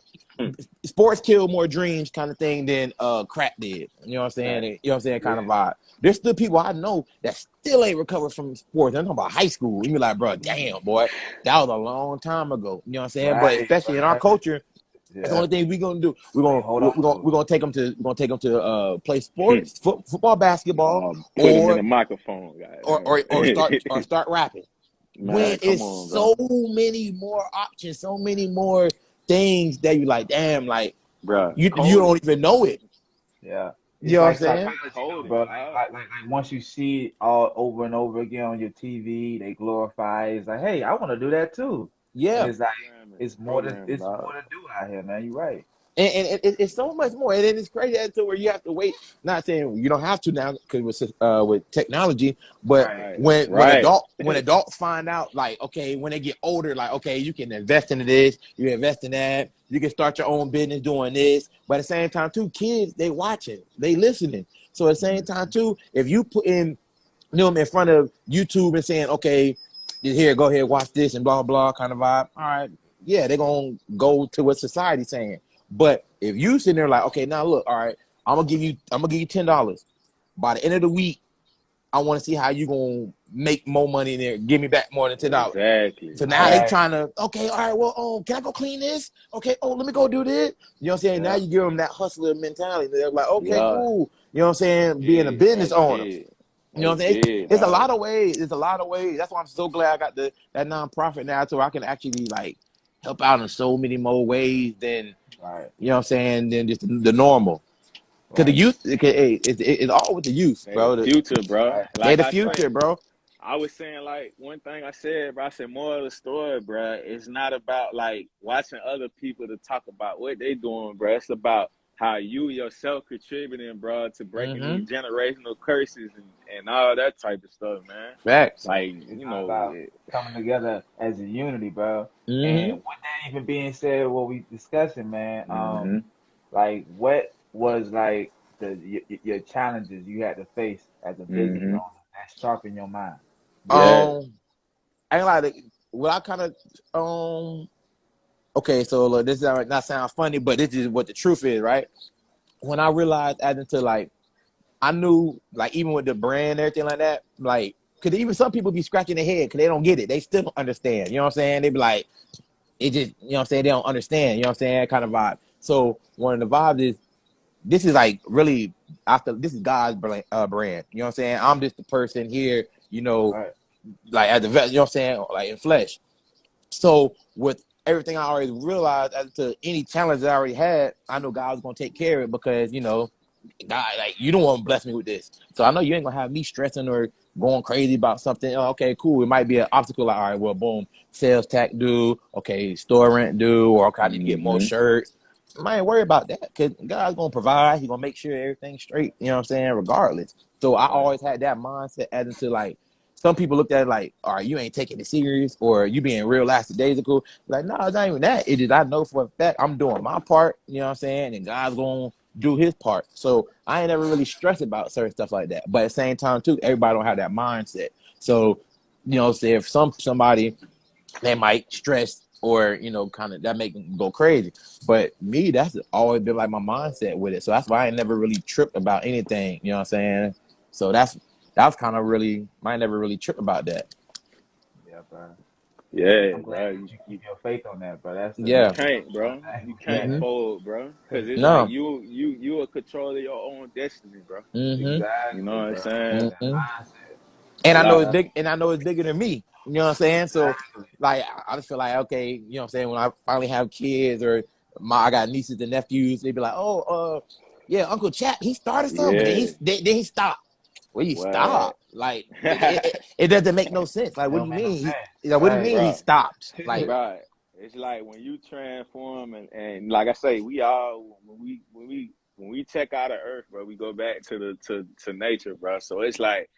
sports kill more dreams kind of thing than crack did. You know what I'm saying? Right. You know what I'm saying? Kind of vibe. There's still people I know that still ain't recovered from sports. I'm talking about high school. You be like, bro, damn, boy, that was a long time ago. You know what I'm saying? But especially in our culture, that's the only thing we're gonna do. We're gonna take them to play sports, football, basketball, Put them in the microphone, guys. or start rapping. Man, When come it's on, so many more options, so many more things that you like, damn, like bro. you don't even know it. Yeah. You know what I'm saying? Bro, like once you see it all over and over again on your TV, they glorify it. It's like, hey, I want to do that too. Yeah. And it's like it's more to do out here, man. You're right. And it's so much more, and it's crazy to where you have to wait. Not saying you don't have to now because with technology, but when adults find out, like, okay, when they get older, like, okay, you can invest into this, you invest in that, you can start your own business doing this. But at the same time, too, kids, they watching, they listening. So at the same time, too, if you put in them in front of YouTube and saying, okay, here, go ahead, watch this and blah blah kind of vibe. All right, yeah, they're gonna go to what society's saying. But if you sitting there like, okay, now look, all right, I'm gonna give you $10. By the end of the week, I want to see how you gonna make more money in there. Give me back more than $10. Exactly. So now they trying to, okay, all right, well, can I go clean this? Okay, let me go do this. You know what I'm saying? Now you give them that hustler mentality. They're like, okay, cool. You know what I'm saying? Being a business owner. You know what I'm saying? It's a lot of ways. It's a lot of ways. That's why I'm so glad I got that nonprofit now, so I can actually like help out in so many more ways than you know what I'm saying, than just the normal. Because the youth, it's all with the youth, bro. The future, bro. They the future, bro. I was saying, like, one thing I said, bro, I said, more of the story, bro, it's not about, like, watching other people to talk about what they doing, bro. It's about how you yourself contributing, bro, to breaking these generational curses and all that type of stuff, man. Facts. Like, you know, about coming together as a unity, bro. And with that even being said, what we discussing, man, like, what was, like, your challenges you had to face as a business owner that sharpened your mind? I ain't like what I kind of okay, so look, this is not sound funny, but this is what the truth is, right? When I realized as into like I knew, like, even with the brand and everything like that, like, because even some people be scratching their head because they don't get it. They still don't understand. You know what I'm saying? They be like, it just, you know what I'm saying? They don't understand. You know what I'm saying? Kind of vibe. So one of the vibes is, this is like really, this is God's brand. You know what I'm saying? I'm just the person here, you know, like as the vet, you know what I'm saying? Like in flesh. So with everything I already realized as to any challenge that I already had, I know God was going to take care of it because, you know, God, like, you don't want to bless me with this. So I know you ain't going to have me stressing or going crazy about something. Oh, okay, cool. It might be an obstacle. Like, all right, well, boom, sales tax due. Okay, store rent due. Or okay, I need to get more shirts. I ain't worry about that because God's going to provide. He's going to make sure everything's straight. You know what I'm saying? Regardless. So I always had that mindset as into like, some people looked at it like, all right, you ain't taking it serious or you being real lackadaisical. Like, no, it's not even that. It is, I know for a fact I'm doing my part, you know what I'm saying? And God's going to do his part. So I ain't never really stressed about certain stuff like that. But at the same time, too, everybody don't have that mindset. So, you know, say if somebody, they might stress or, you know, kind of that make them go crazy. But me, that's always been like my mindset with it. So that's why I ain't never really tripped about anything, you know what I'm saying? So that's kind of really, I never really tripped about that. Yeah, bro. Yeah, I'm glad bro. that you keep your faith on that, bro. That's You can't, bro. You can't fold, bro. Because it's like you are controlling your own destiny, bro. Exactly. You know what I'm saying? And I know it's big, and I know it's bigger than me. You know what I'm saying? So, like, I just feel like, okay, you know what I'm saying? When I finally have kids or I got nieces and nephews, they be like, oh, yeah, Uncle Chap, he started something, but then he stopped. Well, you stop. Like, it doesn't make no sense. Like, what do you mean? What do you mean he stopped? Like, right. It's like when you transform and like I say, we all when we check out of Earth, bro, we go back to nature, bro. So it's like,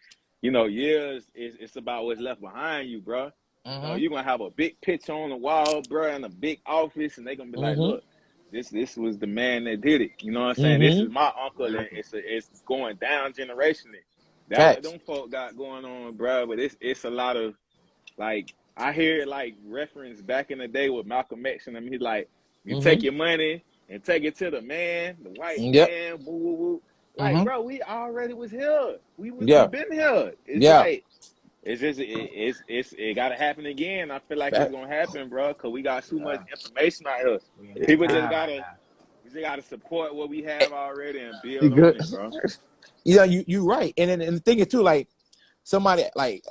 you know, years it's about what's left behind you, bro. You know, you're gonna have a big picture on the wall, bro, and a big office, and they're gonna be like, look, this was the man that did it. You know what I'm saying? This is my uncle, and it's going down generationally. That's what them folk got going on, bro. But it's a lot of like I hear it like reference back in the day with Malcolm X, and I mean, he's like, you take Mm-hmm. your money and take it to the man, the white Yep. man, woo woo woo. Like, Mm-hmm. bro, we already was here. We Yeah. been here. It's Yeah. like it's just it gotta happen again. I feel like it's Fact. gonna happen, bro, because we got too much Yeah, information out here. we in that People just time right gotta now. we just gotta support what we have already and You build on good? it, bro. Yeah, you right. And the thing is too, like somebody like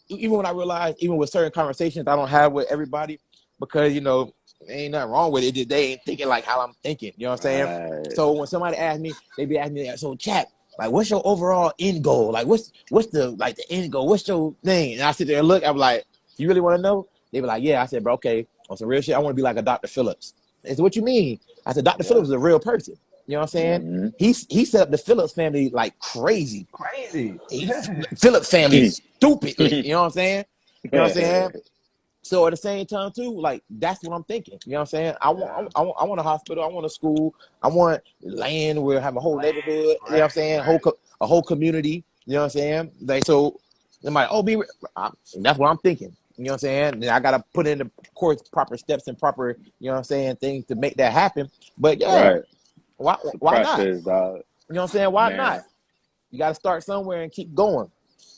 even when I realize, even with certain conversations I don't have with everybody, because ain't nothing wrong with it. Just they ain't thinking like how I'm thinking. You know what I'm saying? Right. So when somebody asks me, they be asking me, so Chap, like, what's your overall end goal? Like, what's the end goal? What's your thing? And I sit there and look. I'm like, you really want to know? They be like, yeah. I said, bro, okay, on some real shit, I want to be like a Dr. Phillips. They said, what you mean? I said, Dr. Yeah. Phillips is a real person. You know what I'm saying? Mm-hmm. He set up the Phillips family like crazy. Crazy. Phillips family stupidly. You know what I'm saying? You know what I'm saying? Right. So at the same time too, like that's what I'm thinking. You know what I'm saying? I want, Yeah. I want a hospital. I want a school. I want land where I have a whole Land. neighborhood. You know what I'm Right. saying? Right. A whole community. You know what I'm saying? Like so, they might that's what I'm thinking. You know what I'm saying? Then I gotta put in the course proper steps and proper, you know what I'm saying, things to make that happen. But yeah, Right. why It's a why not? process, dog. You know what I'm saying? Why not? Man, You got to start somewhere and keep going.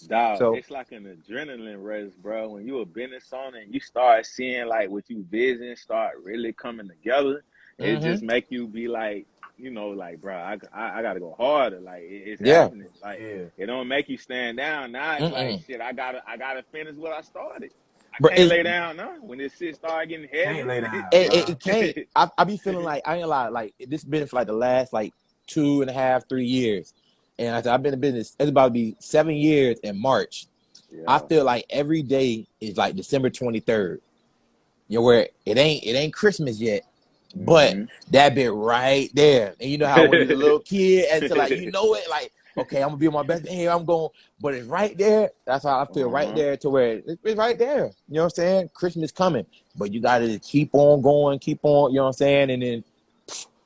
dog, So, it's like an adrenaline rush, bro. When you a business owner and you start seeing like what you vision start really coming together, it mm-hmm. just make you be like, like, bro, I gotta go harder. Like it's Yeah. happening. Like Yeah. it don't make you stand down. Now it's like Mm-mm. shit. I gotta finish what I started. I Bro, can't it's, lay down now when this shit start getting Can't heavy. lay down, bro. it can't. I be feeling like, I ain't gonna lie, like this been for like the last like 2.5, 3 years. And I said, I've been in business, it's about to be 7 years in March. I Yeah. feel like every day is like December 23rd. Where it ain't Christmas yet, but Mm-hmm. that bit right there. And you know how when you're a little kid, until like it, like, okay, I'm gonna be on my best behavior, I'm going, but it's right there. That's how I feel right Uh-huh. there, to where it's right there. You know what I'm saying? Christmas coming, but you gotta keep on going, keep on. You know what I'm saying? And then,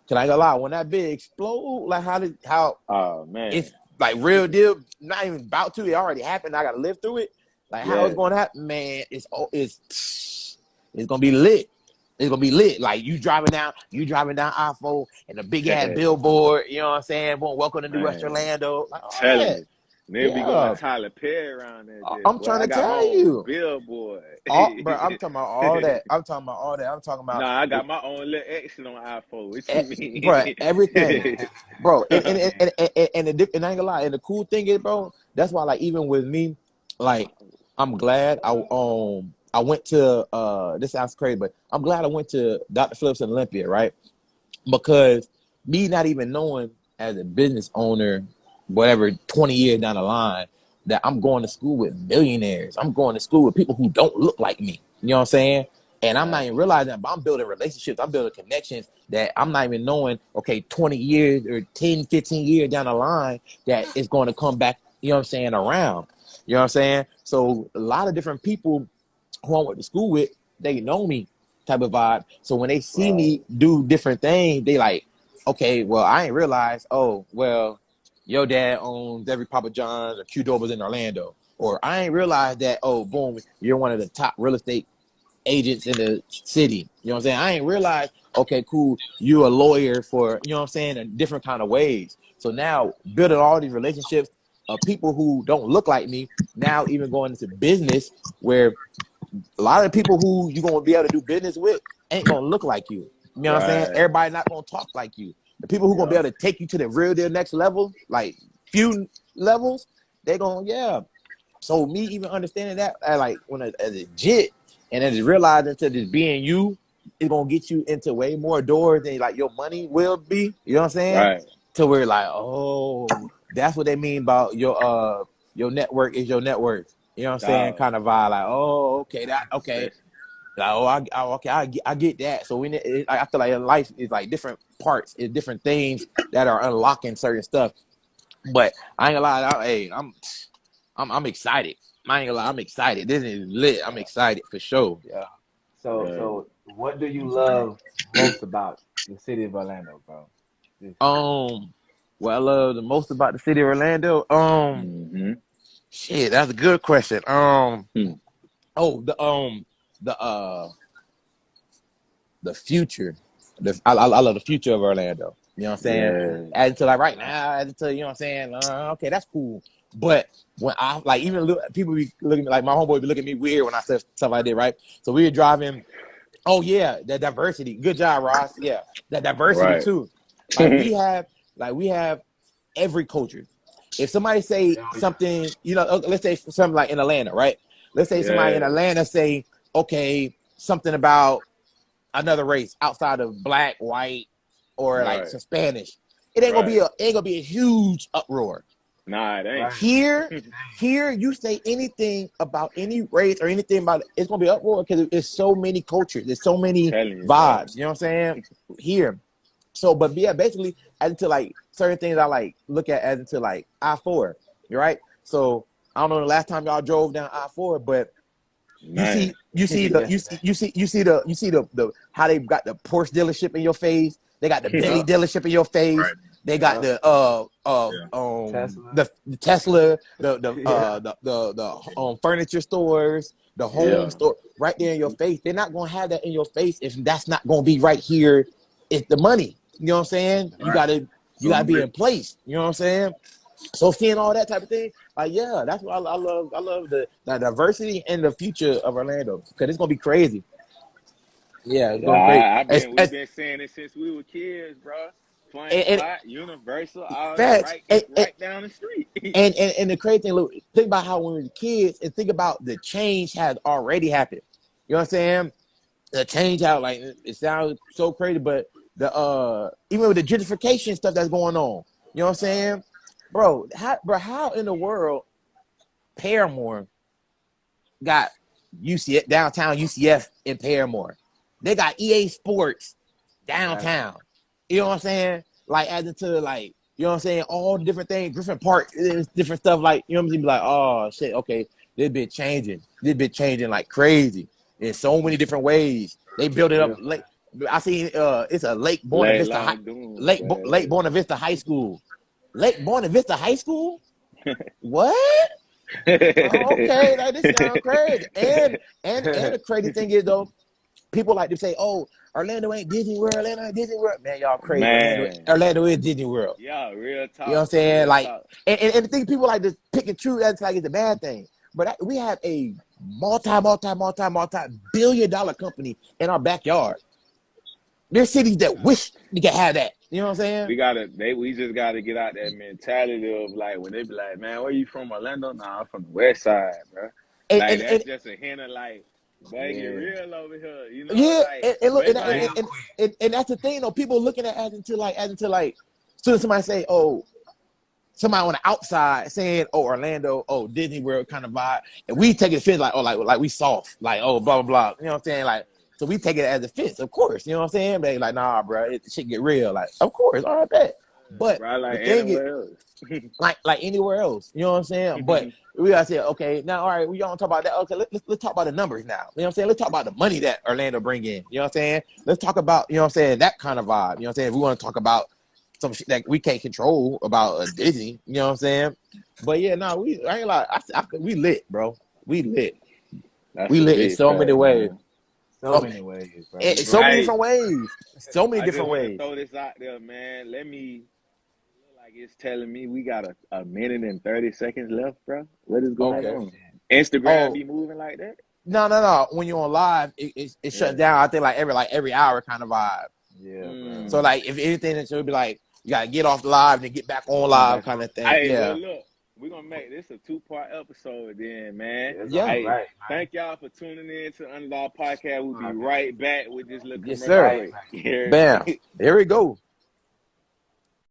can I gonna lie, when that bit explode, like how Oh man. it's like real deal, not even about to, it already happened. I gotta live through it. Like how it's Yeah. going to happen, man. It's gonna be lit. It's gonna be lit. Like you driving down I-4 and a big ass billboard. You know what I'm saying? Boom, welcome to New West Man. Orlando. Like all Telling that. you. They'll be going Yeah, Tyler Perry around that bitch, I'm boy. trying I to got my tell own you. billboard. Bro, I'm talking about all that. I'm talking about all that. I'm talking about, Nah, I got my own little exit on I-4. What you bro, mean? everything, bro. And Yeah. and I ain't gonna lie. And the cool thing is, bro, that's why, like, even with me, like, I'm glad I went to this sounds crazy, but I'm glad I went to Dr. Phillips in Olympia, right? Because me not even knowing as a business owner, whatever, 20 years down the line, that I'm going to school with millionaires. I'm going to school with people who don't look like me. You know what I'm saying? And I'm not Right. even realizing that, but I'm building relationships. I'm building connections that I'm not even knowing, okay, 20 years or 10, 15 years down the line, that it's going to come back, you know what I'm saying, around. You know what I'm saying? So a lot of different people who I went to school with, they know me type of vibe. So when they see Right. me do different things, they like, okay, well, I ain't realized, oh, well, your dad owns every Papa John's or Qdoba's in Orlando. Or I ain't realized that, oh, boom, you're one of the top real estate agents in the city. You know what I'm saying? I ain't realized, okay, cool, you a lawyer for, you know what I'm saying, in different kind of ways. So now building all these relationships of people who don't look like me, now even going into business where a lot of the people who you're going to be able to do business with ain't going to look like you. You know what I'm saying? Right. Everybody not going to talk like you. The people who are going to be Yeah. able to take you to the real deal next level, like few levels, they're going, yeah. So me even understanding that, like when as a jit, and as realizing to just being you, it's going to get you into way more doors than like your money will be. You know what I'm saying? Right. To where like, oh, that's what they mean about your network is your network. You know what I'm saying? Dog. Kind of vibe, like, oh, okay, okay. Especially. Like, oh, okay, I get that. So I feel like in life is like different parts, it's different things that are unlocking certain stuff. But I ain't gonna lie, I'm excited. I ain't gonna lie, I'm excited. This is lit. I'm excited for sure. Yeah. So, Yeah. so what do you love most about the city of Orlando, bro? Just What I love the most about the city of Orlando, Mm-hmm. shit, that's a good question. Hmm. Oh, the future. I love the future of Orlando. You know what I'm saying? Yeah. As to like right now, as to, you know what I'm saying? Okay, that's cool. But when I like even people be looking at me like my homeboy be looking at me weird when I said stuff like that, right? So we were driving. Oh yeah, the diversity. Good job, Ross. Yeah, that diversity Right. too. Like we have every culture. If somebody say something, you know, let's say something like in Atlanta, right? Let's say somebody in Yeah. Atlanta say, okay, something about another race outside of black, white, or like Right. some Spanish. It ain't Right. gonna be a huge uproar. Nah, it ain't. Right. Here, you say anything about any race or anything about it, it's gonna be uproar because there's so many cultures, there's so many Telling you, bro. vibes. You know what I'm saying? Here. So, but yeah, basically, as into like certain things I like look at as into like I-4, right? So I don't know the last time y'all drove down I-4, but you Man. see the how they got the Porsche dealership in your face, they got the Bentley Yup. dealership in your face, Right. they got Yup. Tesla. the Tesla, Yeah. the furniture stores, the home Yeah. store right there in your face. They're not gonna have that in your face if that's not gonna be right here. It's the money. You know what I'm saying? You Right. gotta be in place. You know what I'm saying? So seeing all that type of thing, like yeah, that's what I love. I love the diversity and the future of Orlando because it's gonna be crazy. Yeah, it's Yeah, gonna be crazy. we've been saying it since we were kids, bro. Fun And Spot, Universal, all that facts. right down the street. And the crazy thing, look, think about how when we were kids and think about the change has already happened. You know what I'm saying? The change out like it sounds so crazy, but the even with the gentrification stuff that's going on, you know what I'm saying? Bro, how in the world Paramore got UCF downtown UCF in Paramore? They got EA Sports downtown. You know what I'm saying? Like as into like, you know what I'm saying? All the different things, different parts, different stuff. Like, you know what I'm saying? Be like, oh shit, okay, this been changing. This been changing like crazy in so many different ways. They built it up. Yeah. Like I see, it's a Lake Buena Late Vista High, Lagoon, Lake Buena Vista High School. Lake Buena Vista High School? What? Oh, okay, like this sounds crazy. And the crazy thing is though, people like to say, "Oh, Orlando ain't Disney World. Orlando ain't Disney World." Man, y'all crazy. Man. Orlando is Disney World. Yeah, real You know what I'm talk. saying? Real Like, talk. and the thing people like to pick and choose that's like it's a bad thing. But we have a multi-billion-dollar company in our backyard. There's cities that wish they could have that. You know what I'm saying? We just gotta get out that mentality of like when they be like, man, where you from, Orlando? Nah, I'm from the West Side, bro. And Like and, that's and just a hint of like, boy, get Yeah. real over here, you know? yeah, Like, and look, but it's like, and that's the thing though. People looking at as into like as soon as somebody say, "Oh," somebody on the outside saying, "Oh, Orlando, oh, Disney World kind of vibe," and we take it offense like, "Oh, like we soft, like oh, blah blah blah." You know what I'm saying? Like, so we take it as offense, of course. You know what I'm saying? But like, nah, bro, it shit get real. Like, of course, all right, bet. But bro, the like thing is, anywhere else. like anywhere else, you know what I'm saying? But we gotta say, okay, now all right, we don't talk about that. Okay, let's talk about the numbers now. You know what I'm saying? Let's talk about the money that Orlando bring in. You know what I'm saying? Let's talk about, you know what I'm saying, that kind of vibe. You know what I'm saying? If we want to talk about some shit that we can't control about Disney, you know what I'm saying? But yeah, no, I ain't like we lit, bro. We lit. That's We a lit in big so many fact, ways. man. So many ways, bro. In so many Hey, different ways. So many I just different want to ways. throw this out there, man. Like it's telling me we got a minute and 30 seconds left, bro. What is going Okay. on? Instagram Oh, be moving like that? no. When you're on live, it shuts Yeah. down. I think like every hour kind of vibe. Yeah, bro. So like if anything, it should be like you gotta get off live and then get back on Come live back kind on. of thing. Hey, well, Yeah, look, we're gonna make this a 2-part episode then, man. It's yeah. all Hey, right, man. thank y'all for tuning in to Underdog Podcast. We'll All be right, right back with this little Yes, commercial sir. right, break. man. Here. Bam. Here we go.